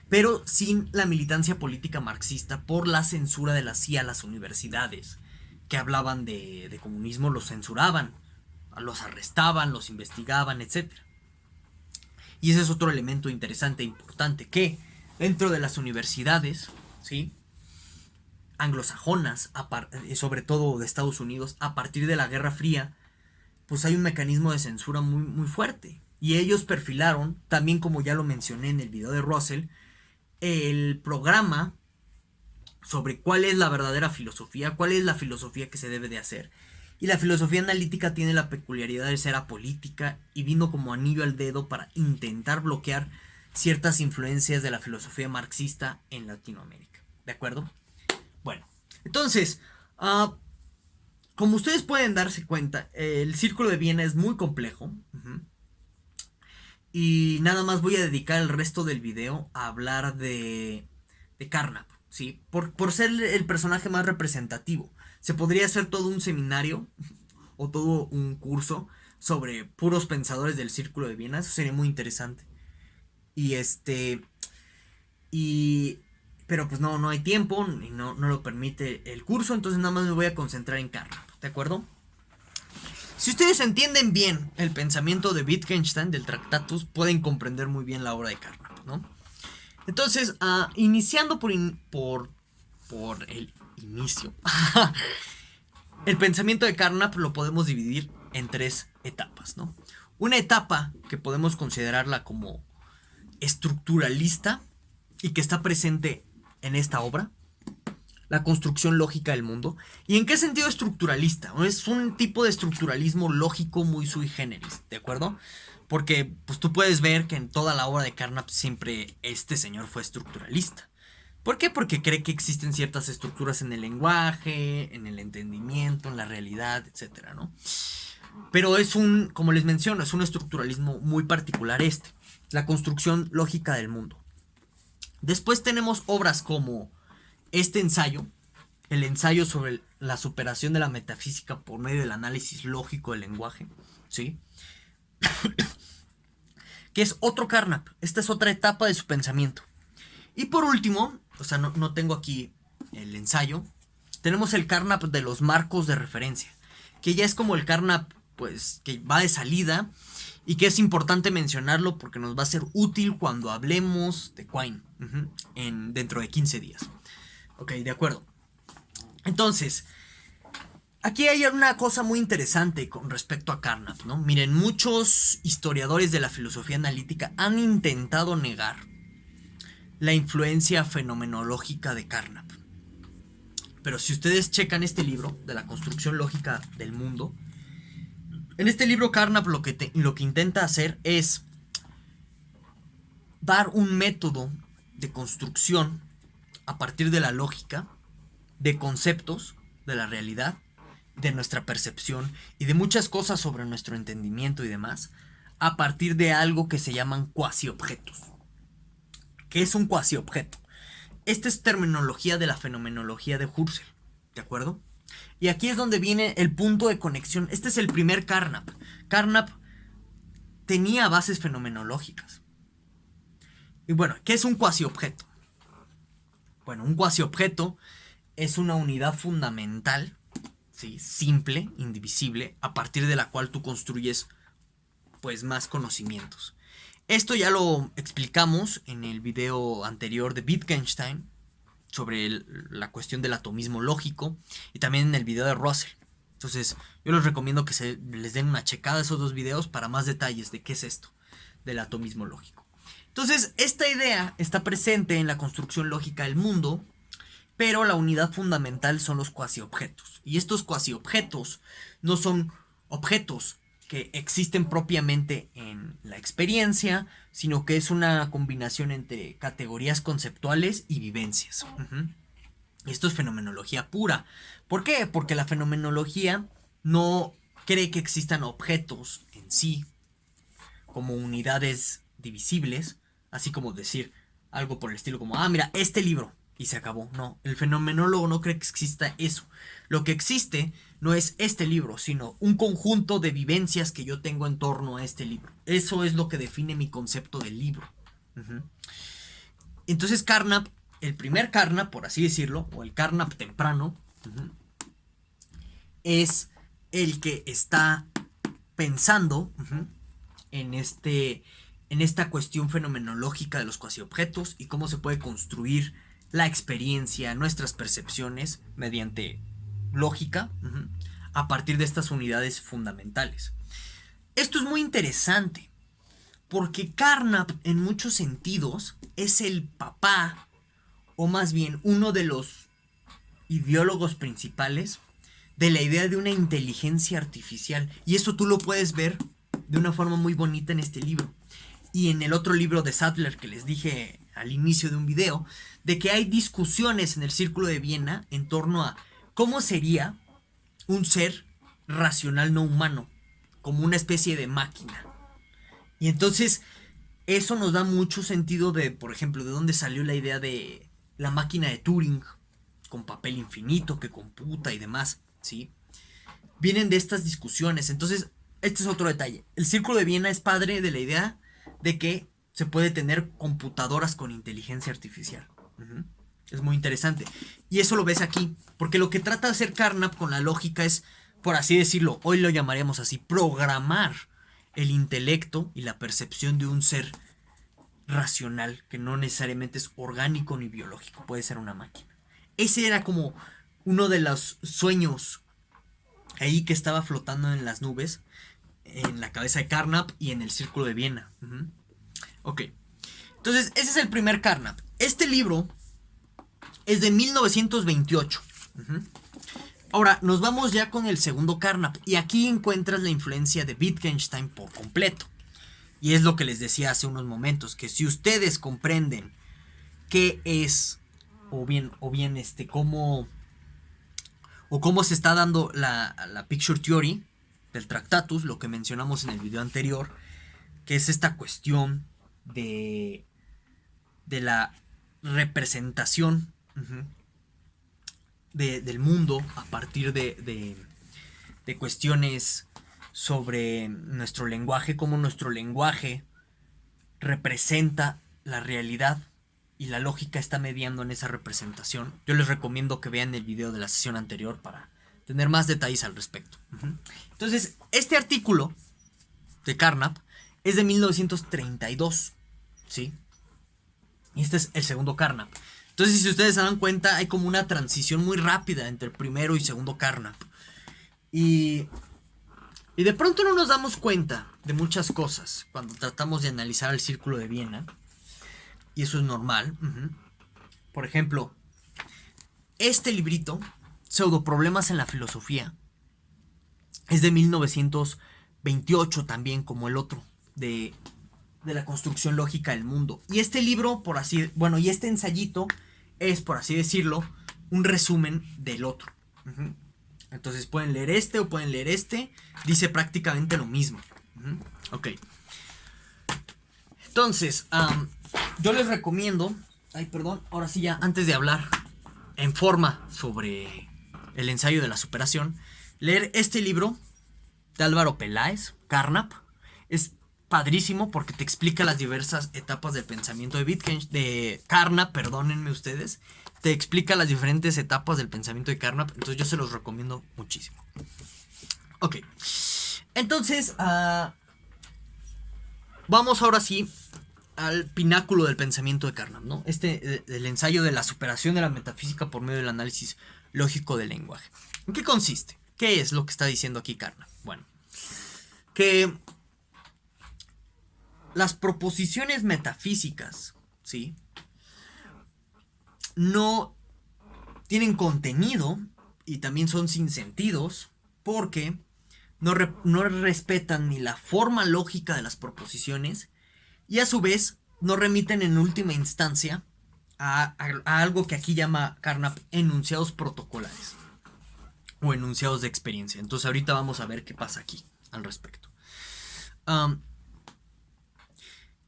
Pero sin la militancia política marxista por la censura de la CIA a las universidades que hablaban de comunismo. Los censuraban, los arrestaban, los investigaban, etc. Y ese es otro elemento interesante e importante, que dentro de las universidades, ¿sí?, anglosajonas, sobre todo de Estados Unidos, a partir de la Guerra Fría, pues hay un mecanismo de censura muy, muy fuerte. Y ellos perfilaron, también como ya lo mencioné en el video de Russell, el programa sobre cuál es la verdadera filosofía, cuál es la filosofía que se debe de hacer. Y la filosofía analítica tiene la peculiaridad de ser apolítica y vino como anillo al dedo para intentar bloquear ciertas influencias de la filosofía marxista en Latinoamérica. ¿De acuerdo? Bueno, entonces, como ustedes pueden darse cuenta, el Círculo de Viena es muy complejo. Y nada más voy a dedicar el resto del video a hablar de Carnap, ¿sí? Por ser el personaje más representativo. Se podría hacer todo un seminario o todo un curso sobre puros pensadores del Círculo de Viena. Eso sería muy interesante. Pero pues no hay tiempo y no lo permite el curso. Entonces nada más me voy a concentrar en Carnap, ¿de acuerdo? Si ustedes entienden bien el pensamiento de Wittgenstein, del Tractatus, pueden comprender muy bien la obra de Carnap, ¿no? Entonces, iniciando por el inicio, el pensamiento de Carnap lo podemos dividir en 3 etapas, ¿no? Una etapa que podemos considerarla como estructuralista y que está presente en esta obra, la construcción lógica del mundo. ¿Y en qué sentido estructuralista? Es un tipo de estructuralismo lógico muy sui generis, ¿de acuerdo? Porque pues tú puedes ver que en toda la obra de Carnap siempre este señor fue estructuralista. ¿Por qué? Porque cree que existen ciertas estructuras en el lenguaje, en el entendimiento, en la realidad, etcétera, ¿no? Pero como les menciono, es un estructuralismo muy particular la construcción lógica del mundo. Después tenemos obras como este ensayo, el ensayo sobre la superación de la metafísica por medio del análisis lógico del lenguaje, ¿sí? Que es otro Carnap. Esta es otra etapa de su pensamiento. Y por último, no tengo aquí el ensayo, tenemos el Carnap de los marcos de referencia, que ya es como el Carnap, pues, que va de salida y que es importante mencionarlo porque nos va a ser útil cuando hablemos de Quine dentro de 15 días. Ok, de acuerdo. Entonces, aquí hay una cosa muy interesante con respecto a Carnap, ¿no? Miren, muchos historiadores de la filosofía analítica han intentado negar la influencia fenomenológica de Carnap. Pero si ustedes checan este libro de la construcción lógica del mundo, en este libro Carnap lo que intenta hacer es dar un método de construcción a partir de la lógica, de conceptos, de la realidad, de nuestra percepción y de muchas cosas sobre nuestro entendimiento y demás, a partir de algo que se llaman cuasi-objetos. ¿Qué es un cuasi-objeto? Esta es terminología de la fenomenología de Husserl, ¿de acuerdo? Y aquí es donde viene el punto de conexión. Este es el primer Carnap. Carnap tenía bases fenomenológicas. Y bueno, ¿qué es un cuasi-objeto? Bueno, un cuasi-objeto es una unidad fundamental, ¿sí? Simple, indivisible, a partir de la cual tú construyes pues más conocimientos. Esto ya lo explicamos en el video anterior de Wittgenstein sobre la cuestión del atomismo lógico y también en el video de Russell. Entonces yo les recomiendo que les den una checada a esos dos videos para más detalles de qué es esto del atomismo lógico. Entonces esta idea está presente en la construcción lógica del mundo, pero la unidad fundamental son los cuasiobjetos. Y estos cuasiobjetos no son objetos que existen propiamente en la experiencia, sino que es una combinación entre categorías conceptuales y vivencias. Esto es fenomenología pura. ¿Por qué? Porque la fenomenología no cree que existan objetos en sí como unidades divisibles, así como decir algo por el estilo como, mira, este libro, y se acabó. No, el fenomenólogo no cree que exista eso. Lo que existe no es este libro, sino un conjunto de vivencias que yo tengo en torno a este libro. Eso es lo que define mi concepto del libro. Entonces Carnap, el primer Carnap, por así decirlo, o el Carnap temprano, es el que está pensando en esta cuestión fenomenológica de los cuasiobjetos y cómo se puede construir la experiencia, nuestras percepciones mediante lógica a partir de estas unidades fundamentales. Esto es muy interesante porque Carnap en muchos sentidos es el papá, o más bien uno de los ideólogos principales de la idea de una inteligencia artificial, y eso tú lo puedes ver de una forma muy bonita en este libro y en el otro libro de Sattler que les dije al inicio de un video, de que hay discusiones en el Círculo de Viena en torno a cómo sería un ser racional no humano, como una especie de máquina. Y entonces eso nos da mucho sentido de, por ejemplo, de dónde salió la idea de la máquina de Turing, con papel infinito que computa y demás, ¿sí? Vienen de estas discusiones. Entonces, este es otro detalle. El Círculo de Viena es padre de la idea de que se puede tener computadoras con inteligencia artificial. Es muy interesante. Y eso lo ves aquí. Porque lo que trata de hacer Carnap con la lógica es, por así decirlo, hoy lo llamaríamos así, programar el intelecto y la percepción de un ser racional, que no necesariamente es orgánico ni biológico, puede ser una máquina. Ese era como uno de los sueños ahí que estaba flotando en las nubes, en la cabeza de Carnap y en el Círculo de Viena. Ok, entonces ese es el primer Carnap. Este libro es de 1928. Ahora nos vamos ya con el segundo Carnap, y aquí encuentras la influencia de Wittgenstein por completo. Y es lo que les decía hace unos momentos, que si ustedes comprenden qué es, o bien cómo se está dando la Picture Theory del Tractatus, lo que mencionamos en el video anterior, que es esta cuestión de la representación del mundo a partir de cuestiones sobre nuestro lenguaje, cómo nuestro lenguaje representa la realidad y la lógica está mediando en esa representación. Yo les recomiendo que vean el video de la sesión anterior para tener más detalles al respecto. Entonces, este artículo de Carnap es de 1932, ¿sí? Y este es el segundo Carnap. Entonces, si ustedes se dan cuenta, hay como una transición muy rápida entre el primero y segundo Carnap. Y de pronto no nos damos cuenta de muchas cosas cuando tratamos de analizar el Círculo de Viena. Y eso es normal. Por ejemplo, este librito, Pseudoproblemas en la filosofía, es de 1928 también, como el otro, de la construcción lógica del mundo. Y este libro, y este ensayito es, por así decirlo, un resumen del otro. Entonces pueden leer este o pueden leer este. Dice prácticamente lo mismo. Ok. Entonces, yo les recomiendo, ahora sí ya, antes de hablar en forma sobre el ensayo de la superación, leer este libro de Álvaro Peláez, Carnap. Es padrísimo porque te explica las diversas etapas del pensamiento de Carnap, perdónenme ustedes. Te explica las diferentes etapas del pensamiento de Carnap, entonces yo se los recomiendo muchísimo. Ok, entonces vamos ahora sí al pináculo del pensamiento de Carnap, ¿no? El ensayo de la superación de la metafísica por medio del análisis lógico del lenguaje. ¿En qué consiste? ¿Qué es lo que está diciendo aquí Carnap? Bueno, que las proposiciones metafísicas, ¿sí?, no tienen contenido y también son sin sentidos porque no respetan ni la forma lógica de las proposiciones y a su vez no remiten en última instancia a algo que aquí llama Carnap enunciados protocolares o enunciados de experiencia. Entonces ahorita vamos a ver qué pasa aquí al respecto.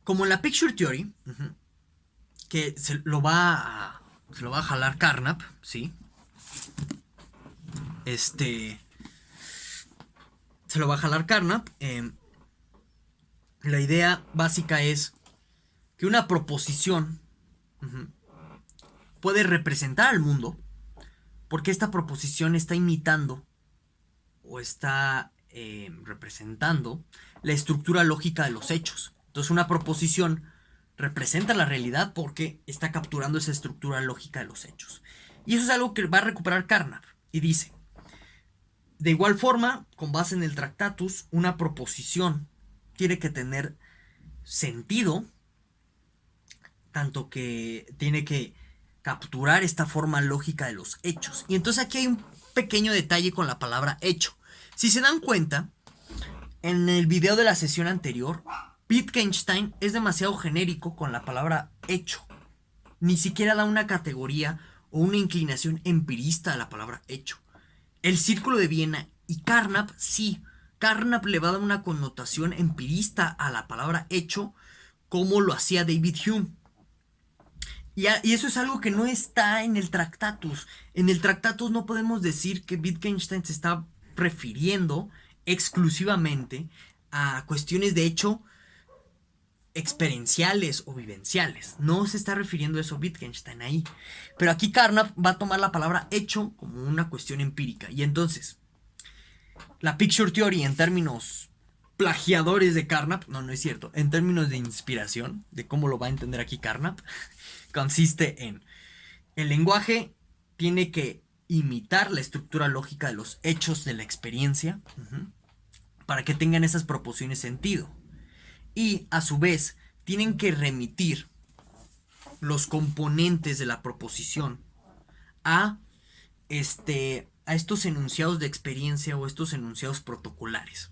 Como en la Picture Theory, que se lo va a jalar Carnap, ¿sí? Se lo va a jalar Carnap. La idea básica es que una proposición puede representar al mundo porque esta proposición está imitando o está representando la estructura lógica de los hechos. Entonces una proposición representa la realidad porque está capturando esa estructura lógica de los hechos. Y eso es algo que va a recuperar Carnap. Y dice, de igual forma, con base en el Tractatus, una proposición tiene que tener sentido, tanto que tiene que capturar esta forma lógica de los hechos. Y entonces aquí hay un pequeño detalle con la palabra hecho. Si se dan cuenta, en el video de la sesión anterior, Wittgenstein es demasiado genérico con la palabra hecho. Ni siquiera da una categoría o una inclinación empirista a la palabra hecho. El Círculo de Viena y Carnap, sí. Carnap le va a dar una connotación empirista a la palabra hecho, como lo hacía David Hume. Y eso es algo que no está en el Tractatus. En el Tractatus no podemos decir que Wittgenstein se está refiriendo exclusivamente a cuestiones de hecho experienciales o vivenciales. No se está refiriendo a eso Wittgenstein ahí. Pero aquí Carnap va a tomar la palabra hecho como una cuestión empírica. Y entonces, la Picture Theory en términos plagiadores de Carnap, no es cierto, en términos de inspiración, de cómo lo va a entender aquí Carnap, consiste en el lenguaje tiene que imitar la estructura lógica de los hechos de la experiencia para que tengan esas proporciones sentido. Y a su vez tienen que remitir los componentes de la proposición a estos enunciados de experiencia o estos enunciados protocolares.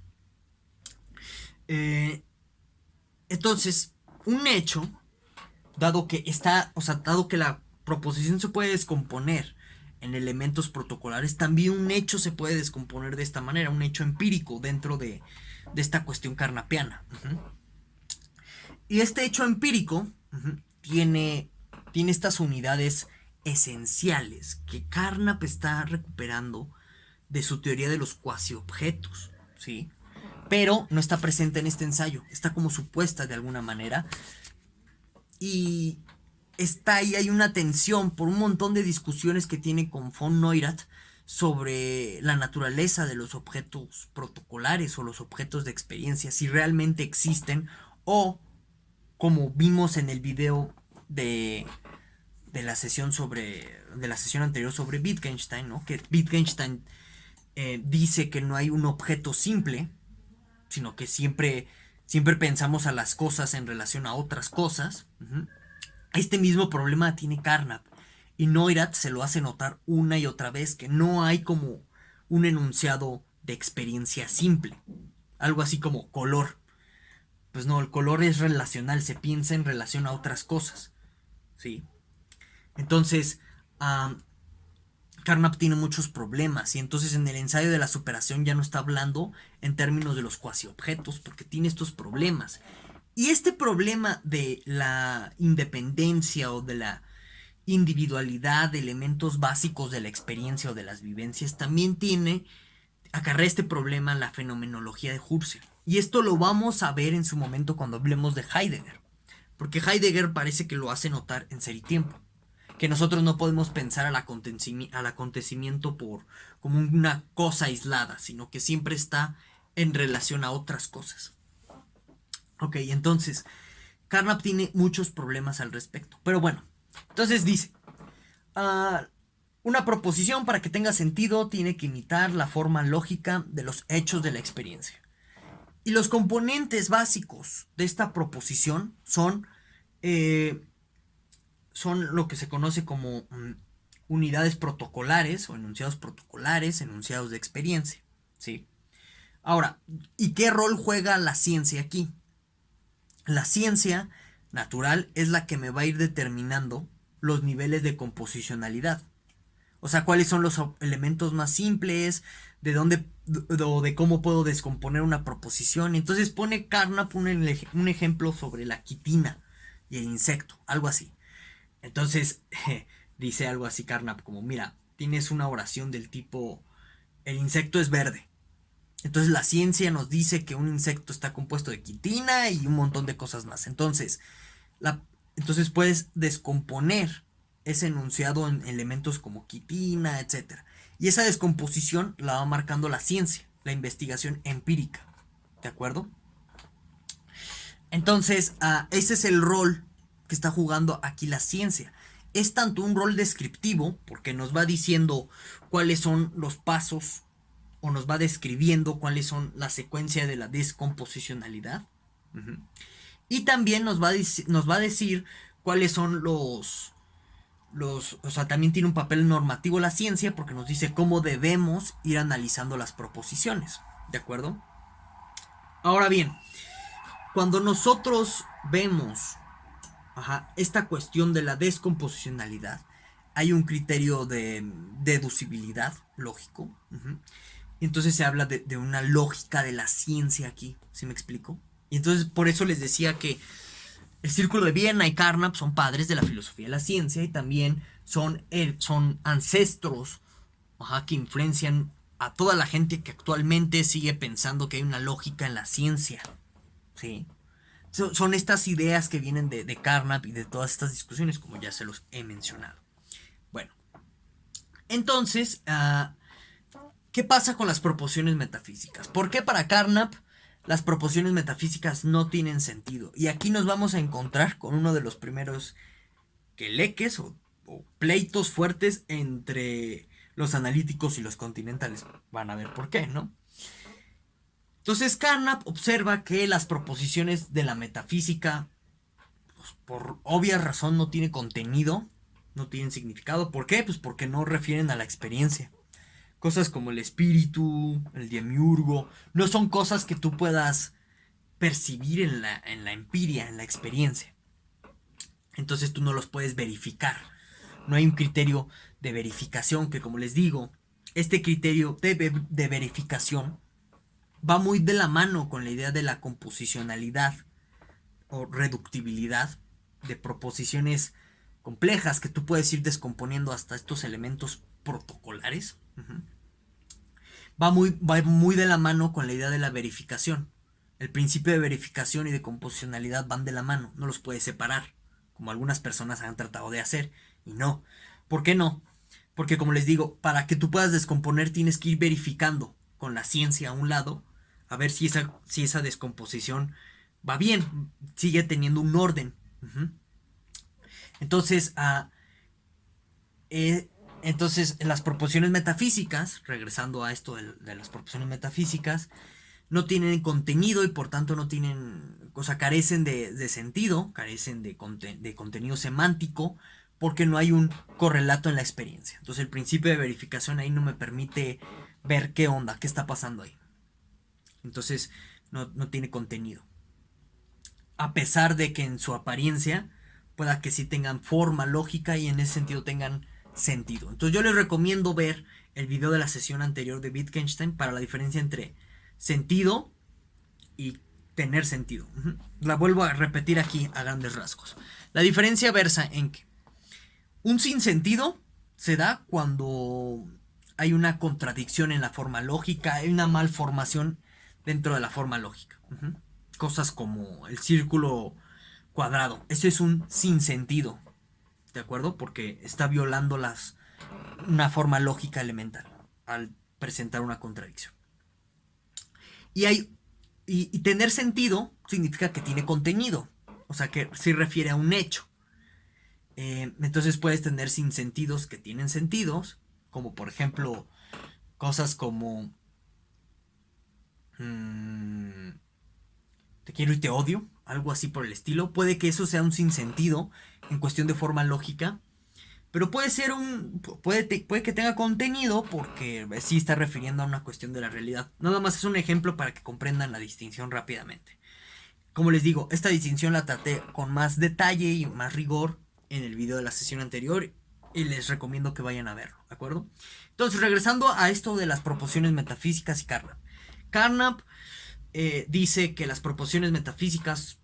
Entonces, un hecho, dado que la proposición se puede descomponer en elementos protocolares, también un hecho se puede descomponer de esta manera, un hecho empírico dentro de esta cuestión carnapiana. Y este hecho empírico tiene estas unidades esenciales que Carnap está recuperando de su teoría de los cuasi-objetos, ¿sí? Pero no está presente en este ensayo, está como supuesta de alguna manera. Y está ahí, hay una tensión por un montón de discusiones que tiene con von Neurath sobre la naturaleza de los objetos protocolares o los objetos de experiencia, si realmente existen o, como vimos en el video de la sesión anterior sobre Wittgenstein, ¿no? Que Wittgenstein dice que no hay un objeto simple, sino que siempre pensamos a las cosas en relación a otras cosas. Este mismo problema tiene Carnap y Neurath se lo hace notar una y otra vez, que no hay como un enunciado de experiencia simple, algo así como color. Pues no, el color es relacional, se piensa en relación a otras cosas, ¿sí? Entonces, Carnap tiene muchos problemas y entonces en el ensayo de la superación ya no está hablando en términos de los cuasi-objetos porque tiene estos problemas. Y este problema de la independencia o de la individualidad de elementos básicos de la experiencia o de las vivencias también tiene acarrea este problema la fenomenología de Husserl. Y esto lo vamos a ver en su momento cuando hablemos de Heidegger. Porque Heidegger parece que lo hace notar en Ser y Tiempo. Que nosotros no podemos pensar al acontecimiento como una cosa aislada, sino que siempre está en relación a otras cosas. Ok, entonces, Carnap tiene muchos problemas al respecto. Pero bueno, entonces dice, una proposición para que tenga sentido tiene que imitar la forma lógica de los hechos de la experiencia. Y los componentes básicos de esta proposición son lo que se conoce como unidades protocolares o enunciados protocolares, enunciados de experiencia, ¿sí? Ahora, ¿y qué rol juega la ciencia aquí? La ciencia natural es la que me va a ir determinando los niveles de composicionalidad. O sea, cuáles son los elementos más simples, de cómo puedo descomponer una proposición. Entonces pone Carnap un ejemplo sobre la quitina y el insecto, algo así. Entonces dice algo así Carnap como, mira, tienes una oración del tipo, el insecto es verde. Entonces la ciencia nos dice que un insecto está compuesto de quitina y un montón de cosas más. Entonces puedes descomponer ese enunciado en elementos como quitina, etc. Y esa descomposición la va marcando la ciencia, la investigación empírica. ¿De acuerdo? Entonces, ese es el rol que está jugando aquí la ciencia. Es tanto un rol descriptivo, porque nos va diciendo cuáles son los pasos, o nos va describiendo cuáles son la secuencia de la descomposicionalidad. Y también nos va a decir cuáles son o sea, también tiene un papel normativo la ciencia porque nos dice cómo debemos ir analizando las proposiciones, ¿de acuerdo? Ahora bien, cuando nosotros vemos esta cuestión de la descomposicionalidad, hay un criterio de deducibilidad lógico. Entonces se habla de una lógica de la ciencia aquí, ¿sí me explico? Y entonces por eso les decía que el Círculo de Viena y Carnap son padres de la filosofía de la ciencia y también son ancestros que influencian a toda la gente que actualmente sigue pensando que hay una lógica en la ciencia. ¿Sí? Son estas ideas que vienen de Carnap y de todas estas discusiones, como ya se los he mencionado. Bueno, entonces, ¿qué pasa con las proposiciones metafísicas? ¿Por qué para Carnap las proposiciones metafísicas no tienen sentido? Y aquí nos vamos a encontrar con uno de los primeros queleques o pleitos fuertes entre los analíticos y los continentales. Van a ver por qué, ¿no? Entonces Carnap observa que las proposiciones de la metafísica, pues, por obvia razón, no tienen contenido, no tienen significado. ¿Por qué? Pues porque no refieren a la experiencia. Cosas como el espíritu, el demiurgo, no son cosas que tú puedas percibir en la empiria, en la experiencia. Entonces tú no los puedes verificar. No hay un criterio de verificación que, como les digo, este criterio de verificación va muy de la mano con la idea de la composicionalidad o reductibilidad de proposiciones complejas que tú puedes ir descomponiendo hasta estos elementos protocolares. Va muy de la mano con la idea de la verificación. El principio de verificación y de composicionalidad van de la mano, no los puedes separar, como algunas personas han tratado de hacer, y no. ¿Por qué no? Porque, como les digo, para que tú puedas descomponer tienes que ir verificando con la ciencia a un lado, a ver si esa descomposición va bien, sigue teniendo un orden. Entonces, las proposiciones metafísicas, regresando a esto de las proposiciones metafísicas, no tienen contenido y por tanto no tienen, o sea, carecen de sentido, carecen de contenido semántico, porque no hay un correlato en la experiencia. Entonces el principio de verificación ahí no me permite ver qué onda, qué está pasando ahí. Entonces no tiene contenido. A pesar de que en su apariencia pueda que sí tengan forma lógica y en ese sentido tengan sentido. Entonces yo les recomiendo ver el video de la sesión anterior de Wittgenstein para la diferencia entre sentido y tener sentido. La vuelvo a repetir aquí a grandes rasgos. La diferencia versa en que un sinsentido se da cuando hay una contradicción en la forma lógica, hay una malformación dentro de la forma lógica. Cosas como el círculo cuadrado. Eso es un sinsentido, ¿de acuerdo? Porque está violando una forma lógica elemental al presentar una contradicción. Y tener sentido significa que tiene contenido, o sea que se refiere a un hecho. Entonces puedes tener sinsentidos que tienen sentidos, como por ejemplo cosas como te quiero y te odio, algo así por el estilo. Puede que eso sea un sinsentido en cuestión de forma lógica, pero puede que tenga contenido porque sí está refiriendo a una cuestión de la realidad. Nada más es un ejemplo para que comprendan la distinción rápidamente. Como les digo, esta distinción la traté con más detalle y más rigor en el video de la sesión anterior y les recomiendo que vayan a verlo, ¿de acuerdo? Entonces, regresando a esto de las proposiciones metafísicas y Carnap. Carnap dice que las proposiciones metafísicas,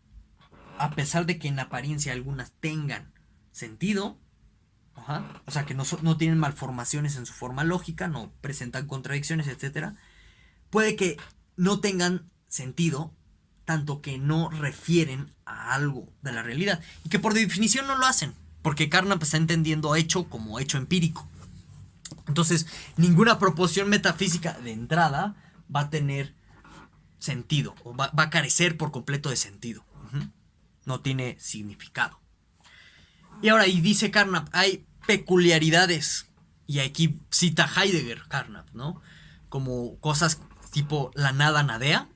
a pesar de que en apariencia algunas tengan sentido, o sea que no tienen malformaciones en su forma lógica, no presentan contradicciones, etc., puede que no tengan sentido, tanto que no refieren a algo de la realidad, y que por definición no lo hacen, porque Carnap está entendiendo hecho como hecho empírico. Entonces, ninguna proposición metafísica de entrada va a tener sentido, o va a carecer por completo de sentido. No tiene significado. Y ahora, y dice Carnap, hay peculiaridades, y aquí cita Heidegger Carnap, ¿no? Como cosas tipo la nada nadea.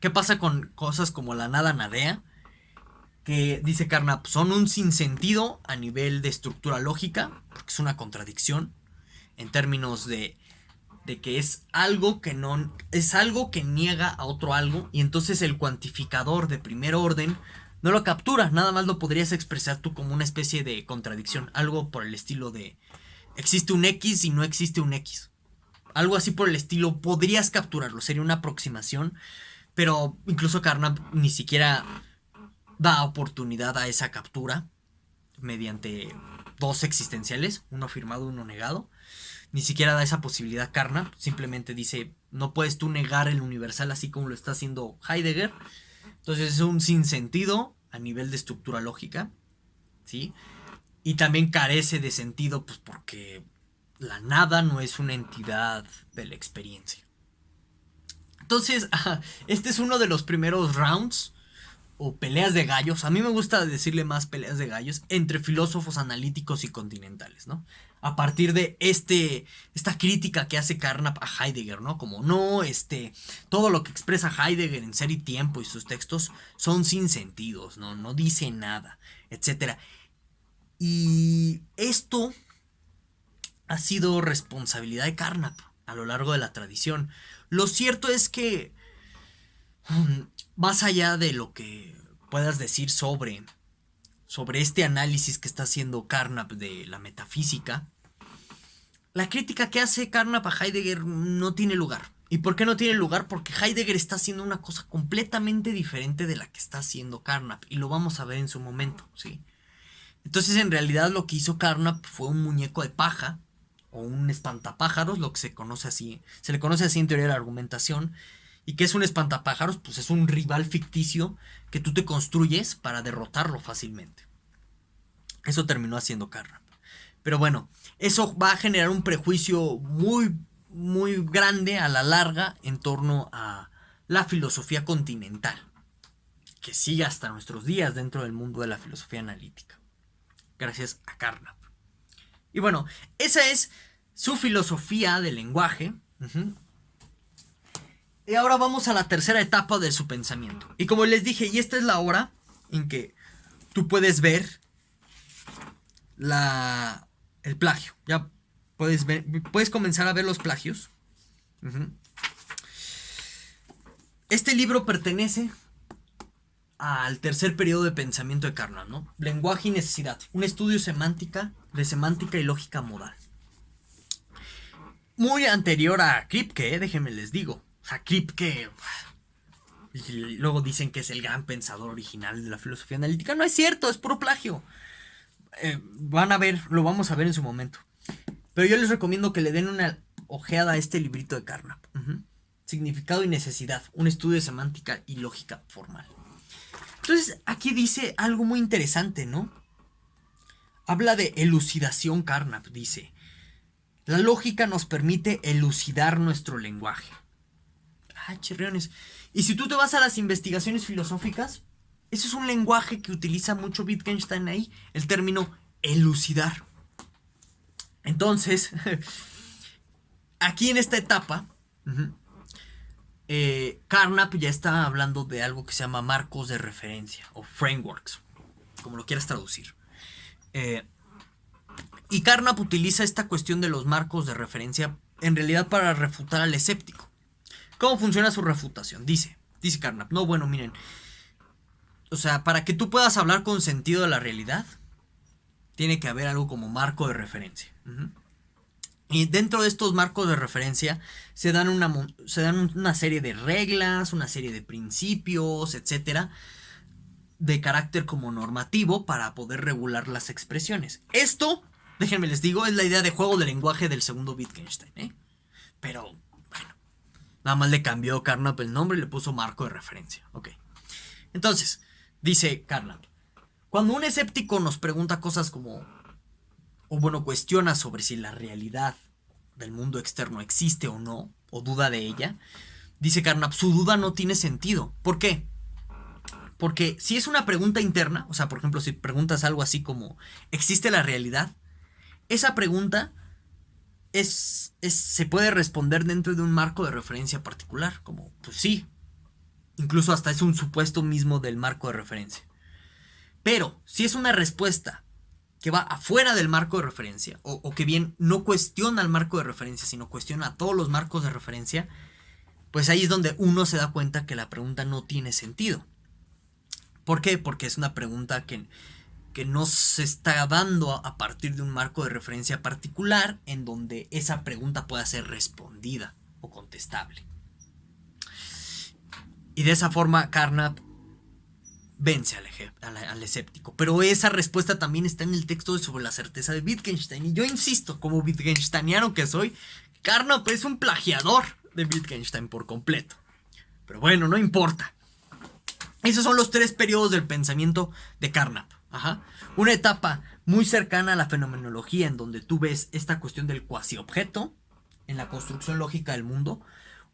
¿Qué pasa con cosas como la nada nadea? Que dice Carnap, son un sinsentido a nivel de estructura lógica, porque es una contradicción en términos de que es algo que no es algo que niega a otro algo, y entonces el cuantificador de primer orden no lo captura, nada más lo podrías expresar tú como una especie de contradicción, algo por el estilo de existe un X y no existe un X, algo así por el estilo, podrías capturarlo, sería una aproximación, pero incluso Carnap ni siquiera da oportunidad a esa captura mediante dos existenciales, uno afirmado, uno negado. Ni siquiera da esa posibilidad Carnap, simplemente dice, no puedes tú negar el universal así como lo está haciendo Heidegger. Entonces es un sinsentido a nivel de estructura lógica, ¿sí? Y también carece de sentido, pues porque la nada no es una entidad de la experiencia. Entonces, este es uno de los primeros rounds o peleas de gallos, a mí me gusta decirle más peleas de gallos, entre filósofos analíticos y continentales, ¿no? A partir de esta crítica que hace Carnap a Heidegger, ¿no? Como todo lo que expresa Heidegger en Ser y Tiempo y sus textos son sin sentidos, ¿no? No dice nada, etc. Y esto ha sido responsabilidad de Carnap a lo largo de la tradición. Lo cierto es que más allá de lo que puedas decir sobre este análisis que está haciendo Carnap de la metafísica, la crítica que hace Carnap a Heidegger no tiene lugar. ¿Y por qué no tiene lugar? Porque Heidegger está haciendo una cosa completamente diferente de la que está haciendo Carnap, y lo vamos a ver en su momento, ¿sí? Entonces, en realidad, lo que hizo Carnap fue un muñeco de paja, o un espantapájaros, lo que se le conoce así en teoría de la argumentación. ¿Y qué es un espantapájaros? Pues es un rival ficticio que tú te construyes para derrotarlo fácilmente. Eso terminó haciendo Carnap. Pero bueno, eso va a generar un prejuicio muy, muy grande a la larga en torno a la filosofía continental, que sigue hasta nuestros días dentro del mundo de la filosofía analítica, gracias a Carnap. Y bueno, esa es su filosofía del lenguaje. Y ahora vamos a la tercera etapa de su pensamiento. Y como les dije, y esta es la hora en que tú puedes ver el plagio. Ya puedes comenzar a ver los plagios. Este libro pertenece al tercer periodo de pensamiento de Carnap, ¿no? Lenguaje y necesidad. Un estudio de semántica y lógica modal. Muy anterior a Kripke, déjenme les digo. O sea, Kripke, y luego dicen que es el gran pensador original de la filosofía analítica. No es cierto, es puro plagio. Lo vamos a ver en su momento. Pero yo les recomiendo que le den una ojeada a este librito de Carnap. Significado y necesidad, un estudio de semántica y lógica formal. Entonces, aquí dice algo muy interesante, ¿no? Habla de elucidación. Carnap dice: la lógica nos permite elucidar nuestro lenguaje. Chirriones. Y si tú te vas a las investigaciones filosóficas, ese es un lenguaje que utiliza mucho Wittgenstein ahí, el término elucidar. Entonces, aquí en esta etapa, Carnap ya está hablando de algo que se llama marcos de referencia o frameworks, como lo quieras traducir. Y Carnap utiliza esta cuestión de los marcos de referencia en realidad para refutar al escéptico. ¿Cómo funciona su refutación? Dice Carnap: no, bueno, miren, o sea, para que tú puedas hablar con sentido de la realidad, tiene que haber algo como marco de referencia. Y dentro de estos marcos de referencia se dan una serie de reglas, una serie de principios, etcétera, de carácter como normativo para poder regular las expresiones. Esto, déjenme les digo, es la idea de juego de lenguaje del segundo Wittgenstein, Pero, bueno, nada más le cambió Carnap el nombre y le puso marco de referencia. Ok. Entonces, dice Carnap: cuando un escéptico nos pregunta cosas como, o bueno, cuestiona sobre si la realidad del mundo externo existe o no, o duda de ella, dice Carnap, su duda no tiene sentido. ¿Por qué? Porque si es una pregunta interna, o sea, por ejemplo, si preguntas algo así como, ¿existe la realidad? Esa pregunta se puede responder dentro de un marco de referencia particular, como, pues sí, incluso hasta es un supuesto mismo del marco de referencia. Pero si es una respuesta que va afuera del marco de referencia, o que bien no cuestiona el marco de referencia, sino cuestiona todos los marcos de referencia, pues ahí es donde uno se da cuenta que la pregunta no tiene sentido. ¿Por qué? Porque es una pregunta que no se está dando a partir de un marco de referencia particular en donde esa pregunta pueda ser respondida o contestable. Y de esa forma Carnap vence al escéptico. Pero esa respuesta también está en el texto sobre la certeza de Wittgenstein. Y yo insisto, como wittgensteiniano que soy, Carnap es un plagiador de Wittgenstein por completo. Pero bueno, no importa. Esos son los 3 periodos del pensamiento de Carnap. Una etapa muy cercana a la fenomenología, en donde tú ves esta cuestión del cuasi-objeto en la construcción lógica del mundo.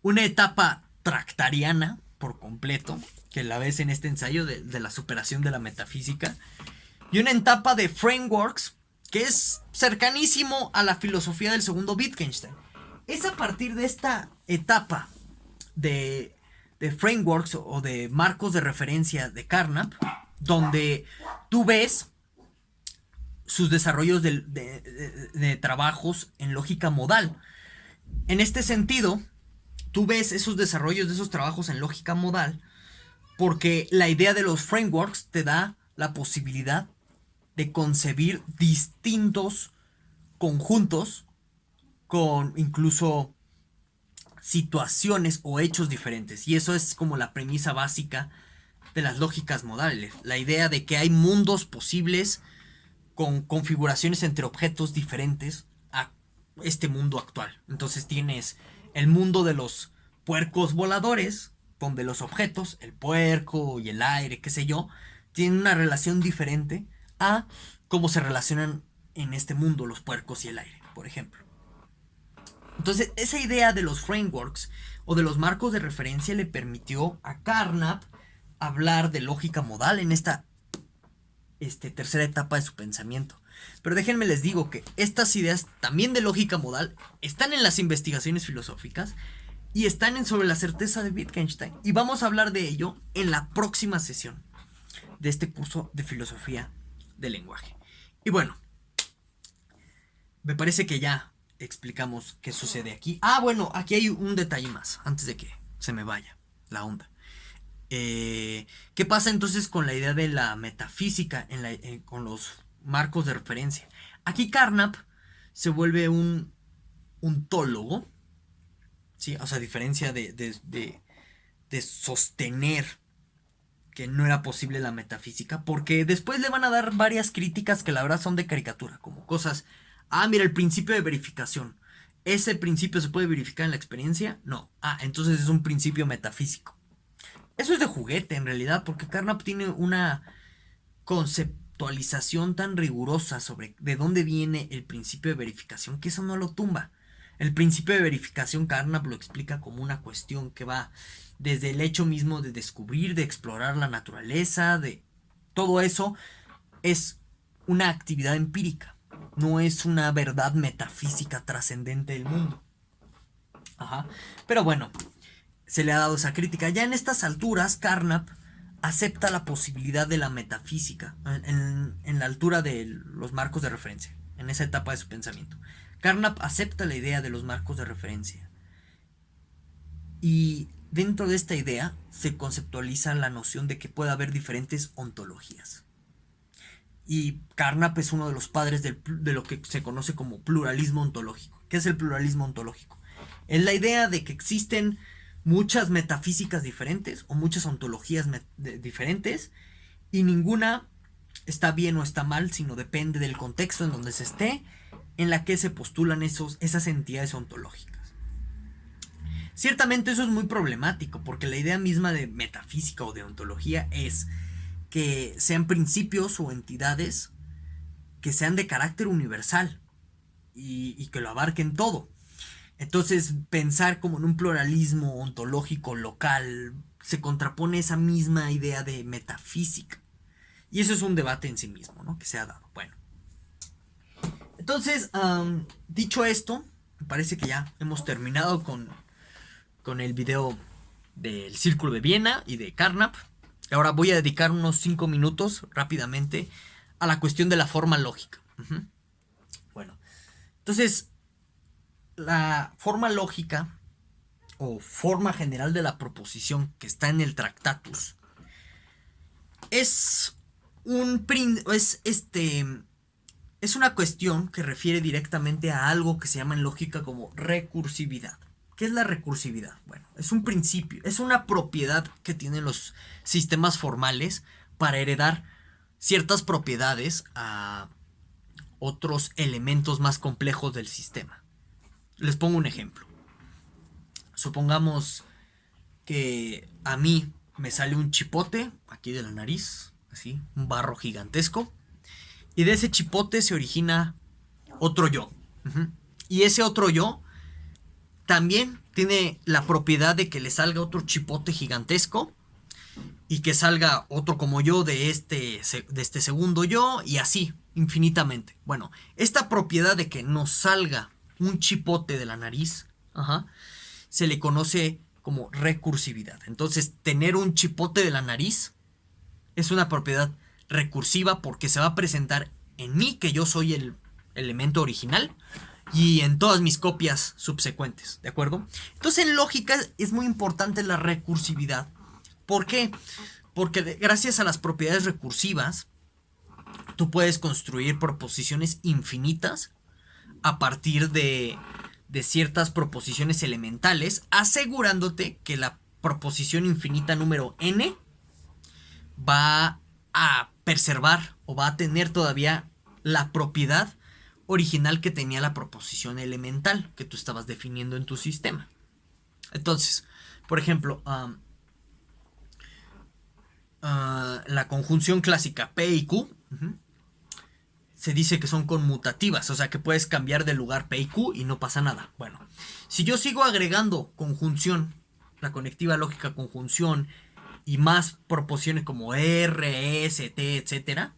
Una etapa tractariana por completo, que la ves en este ensayo de la superación de la metafísica. Y una etapa de frameworks, que es cercanísimo a la filosofía del segundo Wittgenstein. Es a partir de esta etapa de frameworks o de marcos de referencia de Carnap, donde tú ves sus desarrollos de trabajos en lógica modal. En este sentido, tú ves esos desarrollos de esos trabajos en lógica modal porque la idea de los frameworks te da la posibilidad de concebir distintos conjuntos con incluso situaciones o hechos diferentes. Y eso es como la premisa básica de las lógicas modales. La idea de que hay mundos posibles con configuraciones entre objetos diferentes a este mundo actual. Entonces tienes el mundo de los puercos voladores, donde los objetos, el puerco y el aire, qué sé yo, tienen una relación diferente a cómo se relacionan en este mundo los puercos y el aire, por ejemplo. Entonces, esa idea de los frameworks o de los marcos de referencia le permitió a Carnap hablar de lógica modal en esta tercera etapa de su pensamiento. Pero déjenme les digo que estas ideas también de lógica modal están en las investigaciones filosóficas y están en sobre la certeza de Wittgenstein. Y vamos a hablar de ello en la próxima sesión de este curso de filosofía del lenguaje. Y bueno, me parece que ya explicamos qué sucede aquí. Bueno, aquí hay un detalle más antes de que se me vaya la onda. ¿Qué pasa entonces con la idea de la metafísica con los marcos de referencia? Aquí Carnap se vuelve un tólogo, ¿sí? O sea, a diferencia de sostener que no era posible la metafísica, porque después le van a dar varias críticas que la verdad son de caricatura, como cosas Ah, mira, el principio de verificación. ¿Ese principio se puede verificar en la experiencia? No. Ah, entonces es un principio metafísico. Eso es de juguete en realidad, porque Carnap tiene una conceptualización tan rigurosa sobre de dónde viene el principio de verificación que eso no lo tumba. El principio de verificación Carnap lo explica como una cuestión que va desde el hecho mismo de descubrir, de explorar la naturaleza, de todo eso es una actividad empírica, no es una verdad metafísica trascendente del mundo. Ajá. Pero bueno, se le ha dado esa crítica. Ya en estas alturas, Carnap acepta la posibilidad de la metafísica en la altura de los marcos de referencia, en esa etapa de su pensamiento. Carnap acepta la idea de los marcos de referencia. Y dentro de esta idea se conceptualiza la noción de que puede haber diferentes ontologías. Y Carnap es uno de los padres de lo que se conoce como pluralismo ontológico. ¿Qué es el pluralismo ontológico? Es la idea de que existen muchas metafísicas diferentes o muchas ontologías diferentes y ninguna está bien o está mal, sino depende del contexto en donde se esté, en la que se postulan esas entidades ontológicas. Ciertamente eso es muy problemático, porque la idea misma de metafísica o de ontología es que sean principios o entidades que sean de carácter universal y que lo abarquen todo. Entonces, pensar como en un pluralismo ontológico local se contrapone esa misma idea de metafísica. Y eso es un debate en sí mismo, ¿no? Que se ha dado. Bueno. Entonces, dicho esto, me parece que ya hemos terminado con el video del Círculo de Viena y de Carnap. Ahora voy a dedicar unos 5 minutos rápidamente a la cuestión de la forma lógica. Bueno, entonces, la forma lógica o forma general de la proposición que está en el Tractatus es una cuestión que refiere directamente a algo que se llama en lógica como recursividad. ¿Qué es la recursividad? Bueno, es un principio, es una propiedad que tienen los sistemas formales para heredar ciertas propiedades a otros elementos más complejos del sistema. Les pongo un ejemplo. Supongamos que a mí me sale un chipote aquí de la nariz, así, un barro gigantesco, y de ese chipote se origina otro yo. Y ese otro yo también tiene la propiedad de que le salga otro chipote gigantesco y que salga otro como yo de este segundo yo y así infinitamente. Bueno, esta propiedad de que nos salga un chipote de la nariz, se le conoce como recursividad. Entonces, tener un chipote de la nariz es una propiedad recursiva porque se va a presentar en mí, que yo soy el elemento original, y en todas mis copias subsecuentes, ¿de acuerdo? Entonces, en lógica es muy importante la recursividad. ¿Por qué? Porque gracias a las propiedades recursivas, tú puedes construir proposiciones infinitas a partir de ciertas proposiciones elementales, asegurándote que la proposición infinita número n va a preservar o va a tener todavía la propiedad original que tenía la proposición elemental que tú estabas definiendo en tu sistema. Entonces, por ejemplo, la conjunción clásica P y Q se dice que son conmutativas, o sea que puedes cambiar de lugar P y Q y no pasa nada. Bueno, si yo sigo agregando conjunción, la conectiva lógica conjunción y más proposiciones como R, S, T, etc.,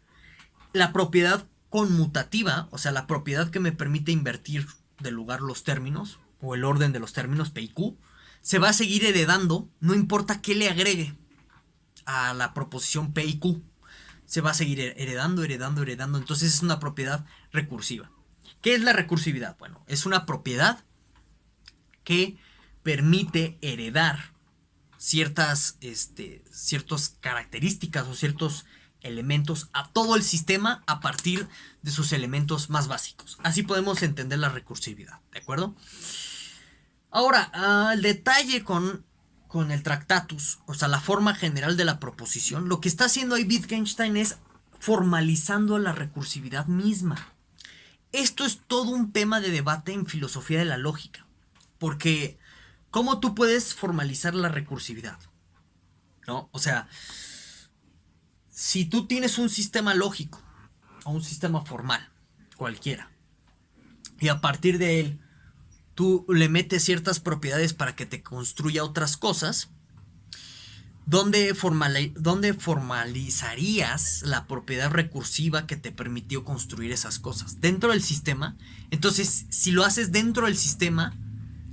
la propiedad conmutativa, o sea, la propiedad que me permite invertir de lugar los términos, o el orden de los términos P y Q, se va a seguir heredando, no importa qué le agregue a la proposición P y Q. Se va a seguir heredando. Entonces es una propiedad recursiva. ¿Qué es la recursividad? Bueno, es una propiedad que permite heredar ciertas características o ciertos elementos a todo el sistema a partir de sus elementos más básicos. Así podemos entender la recursividad, ¿de acuerdo? Ahora, el detalle con el Tractatus, o sea, la forma general de la proposición, lo que está haciendo ahí Wittgenstein es formalizando la recursividad misma. Esto es todo un tema de debate en filosofía de la lógica, porque ¿cómo tú puedes formalizar la recursividad? ¿No? O sea, si tú tienes un sistema lógico o un sistema formal, cualquiera, y a partir de él tú le metes ciertas propiedades para que te construya otras cosas, ¿dónde formalizarías la propiedad recursiva que te permitió construir esas cosas? ¿Dentro del sistema? Entonces, si lo haces dentro del sistema,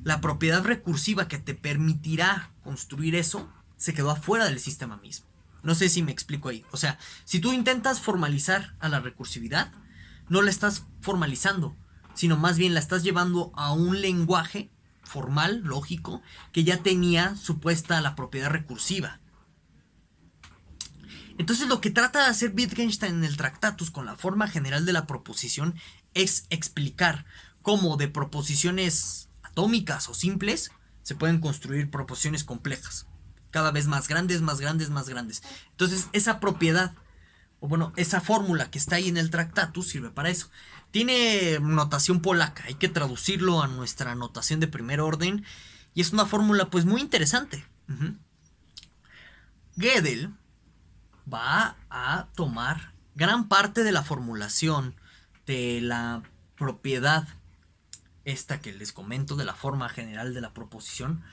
la propiedad recursiva que te permitirá construir eso se quedó afuera del sistema mismo. No sé si me explico ahí. O sea, si tú intentas formalizar a la recursividad, no la estás formalizando, sino más bien la estás llevando a un lenguaje formal, lógico, que ya tenía supuesta la propiedad recursiva. Entonces lo que trata de hacer Wittgenstein en el Tractatus con la forma general de la proposición es explicar cómo de proposiciones atómicas o simples se pueden construir proposiciones complejas, cada vez más grandes, más grandes, más grandes. Entonces esa propiedad, o bueno, esa fórmula que está ahí en el Tractatus sirve para eso. Tiene notación polaca, hay que traducirlo a nuestra notación de primer orden, y es una fórmula pues muy interesante. Gödel va a tomar gran parte de la formulación de la propiedad esta que les comento, de la forma general de la proposición,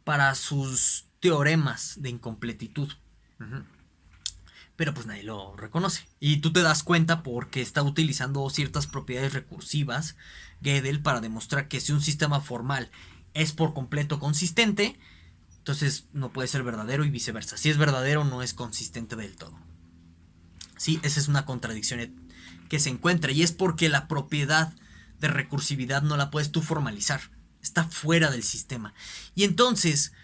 para sus teoremas de incompletitud. Pero pues nadie lo reconoce. Y tú te das cuenta porque está utilizando ciertas propiedades recursivas Gödel para demostrar que si un sistema formal es por completo consistente, entonces no puede ser verdadero y viceversa. Si es verdadero, no es consistente del todo. Sí, esa es una contradicción que se encuentra, y es porque la propiedad de recursividad no la puedes tú formalizar. Está fuera del sistema. Y entonces,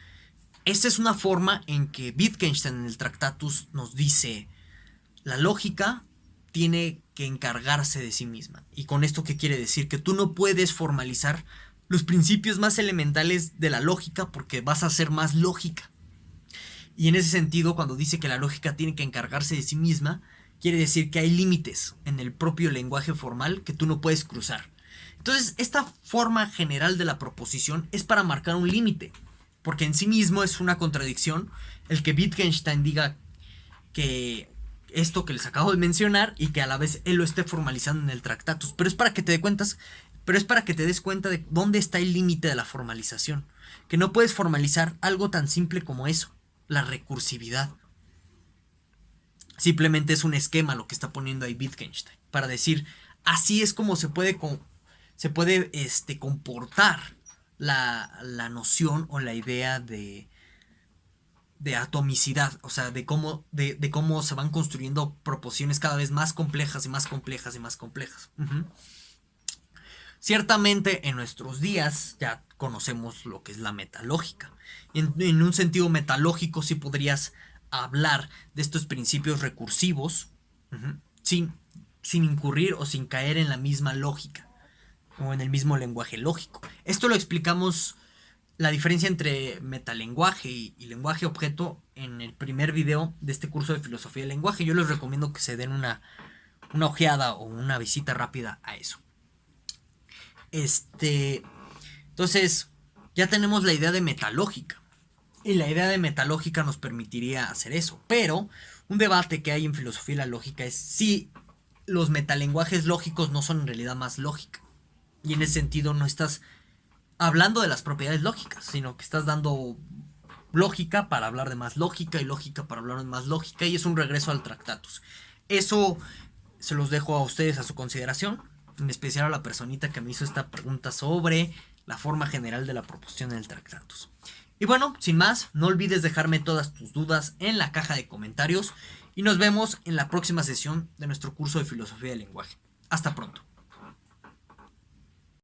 esta es una forma en que Wittgenstein en el Tractatus nos dice: la lógica tiene que encargarse de sí misma. ¿Y con esto qué quiere decir? Que tú no puedes formalizar los principios más elementales de la lógica porque vas a hacer más lógica. Y en ese sentido, cuando dice que la lógica tiene que encargarse de sí misma, quiere decir que hay límites en el propio lenguaje formal que tú no puedes cruzar. Entonces, esta forma general de la proposición es para marcar un límite, porque en sí mismo es una contradicción el que Wittgenstein diga que esto que les acabo de mencionar y que a la vez él lo esté formalizando en el Tractatus. Pero es para que te des cuenta de dónde está el límite de la formalización. Que no puedes formalizar algo tan simple como eso, la recursividad. Simplemente es un esquema lo que está poniendo ahí Wittgenstein, para decir, así es como se puede comportar la noción o la idea de atomicidad, o sea, de cómo se van construyendo proposiciones cada vez más complejas y más complejas y más complejas. Ciertamente en nuestros días ya conocemos lo que es la metalógica. En un sentido metalógico sí podrías hablar de estos principios recursivos sin incurrir o sin caer en la misma lógica o en el mismo lenguaje lógico. Esto lo explicamos, la diferencia entre metalenguaje y lenguaje objeto, en el primer video de este curso de filosofía del lenguaje. Yo les recomiendo que se den una ojeada o una visita rápida a eso. Entonces, ya tenemos la idea de metalógica. Y la idea de metalógica nos permitiría hacer eso. Pero un debate que hay en filosofía de la lógica es si los metalenguajes lógicos no son en realidad más lógica. Y en ese sentido no estás hablando de las propiedades lógicas, sino que estás dando lógica para hablar de más lógica y lógica para hablar de más lógica, y es un regreso al Tractatus. Eso se los dejo a ustedes a su consideración, en especial a la personita que me hizo esta pregunta sobre la forma general de la proposición del Tractatus. Y bueno, sin más, no olvides dejarme todas tus dudas en la caja de comentarios y nos vemos en la próxima sesión de nuestro curso de filosofía del lenguaje. Hasta pronto.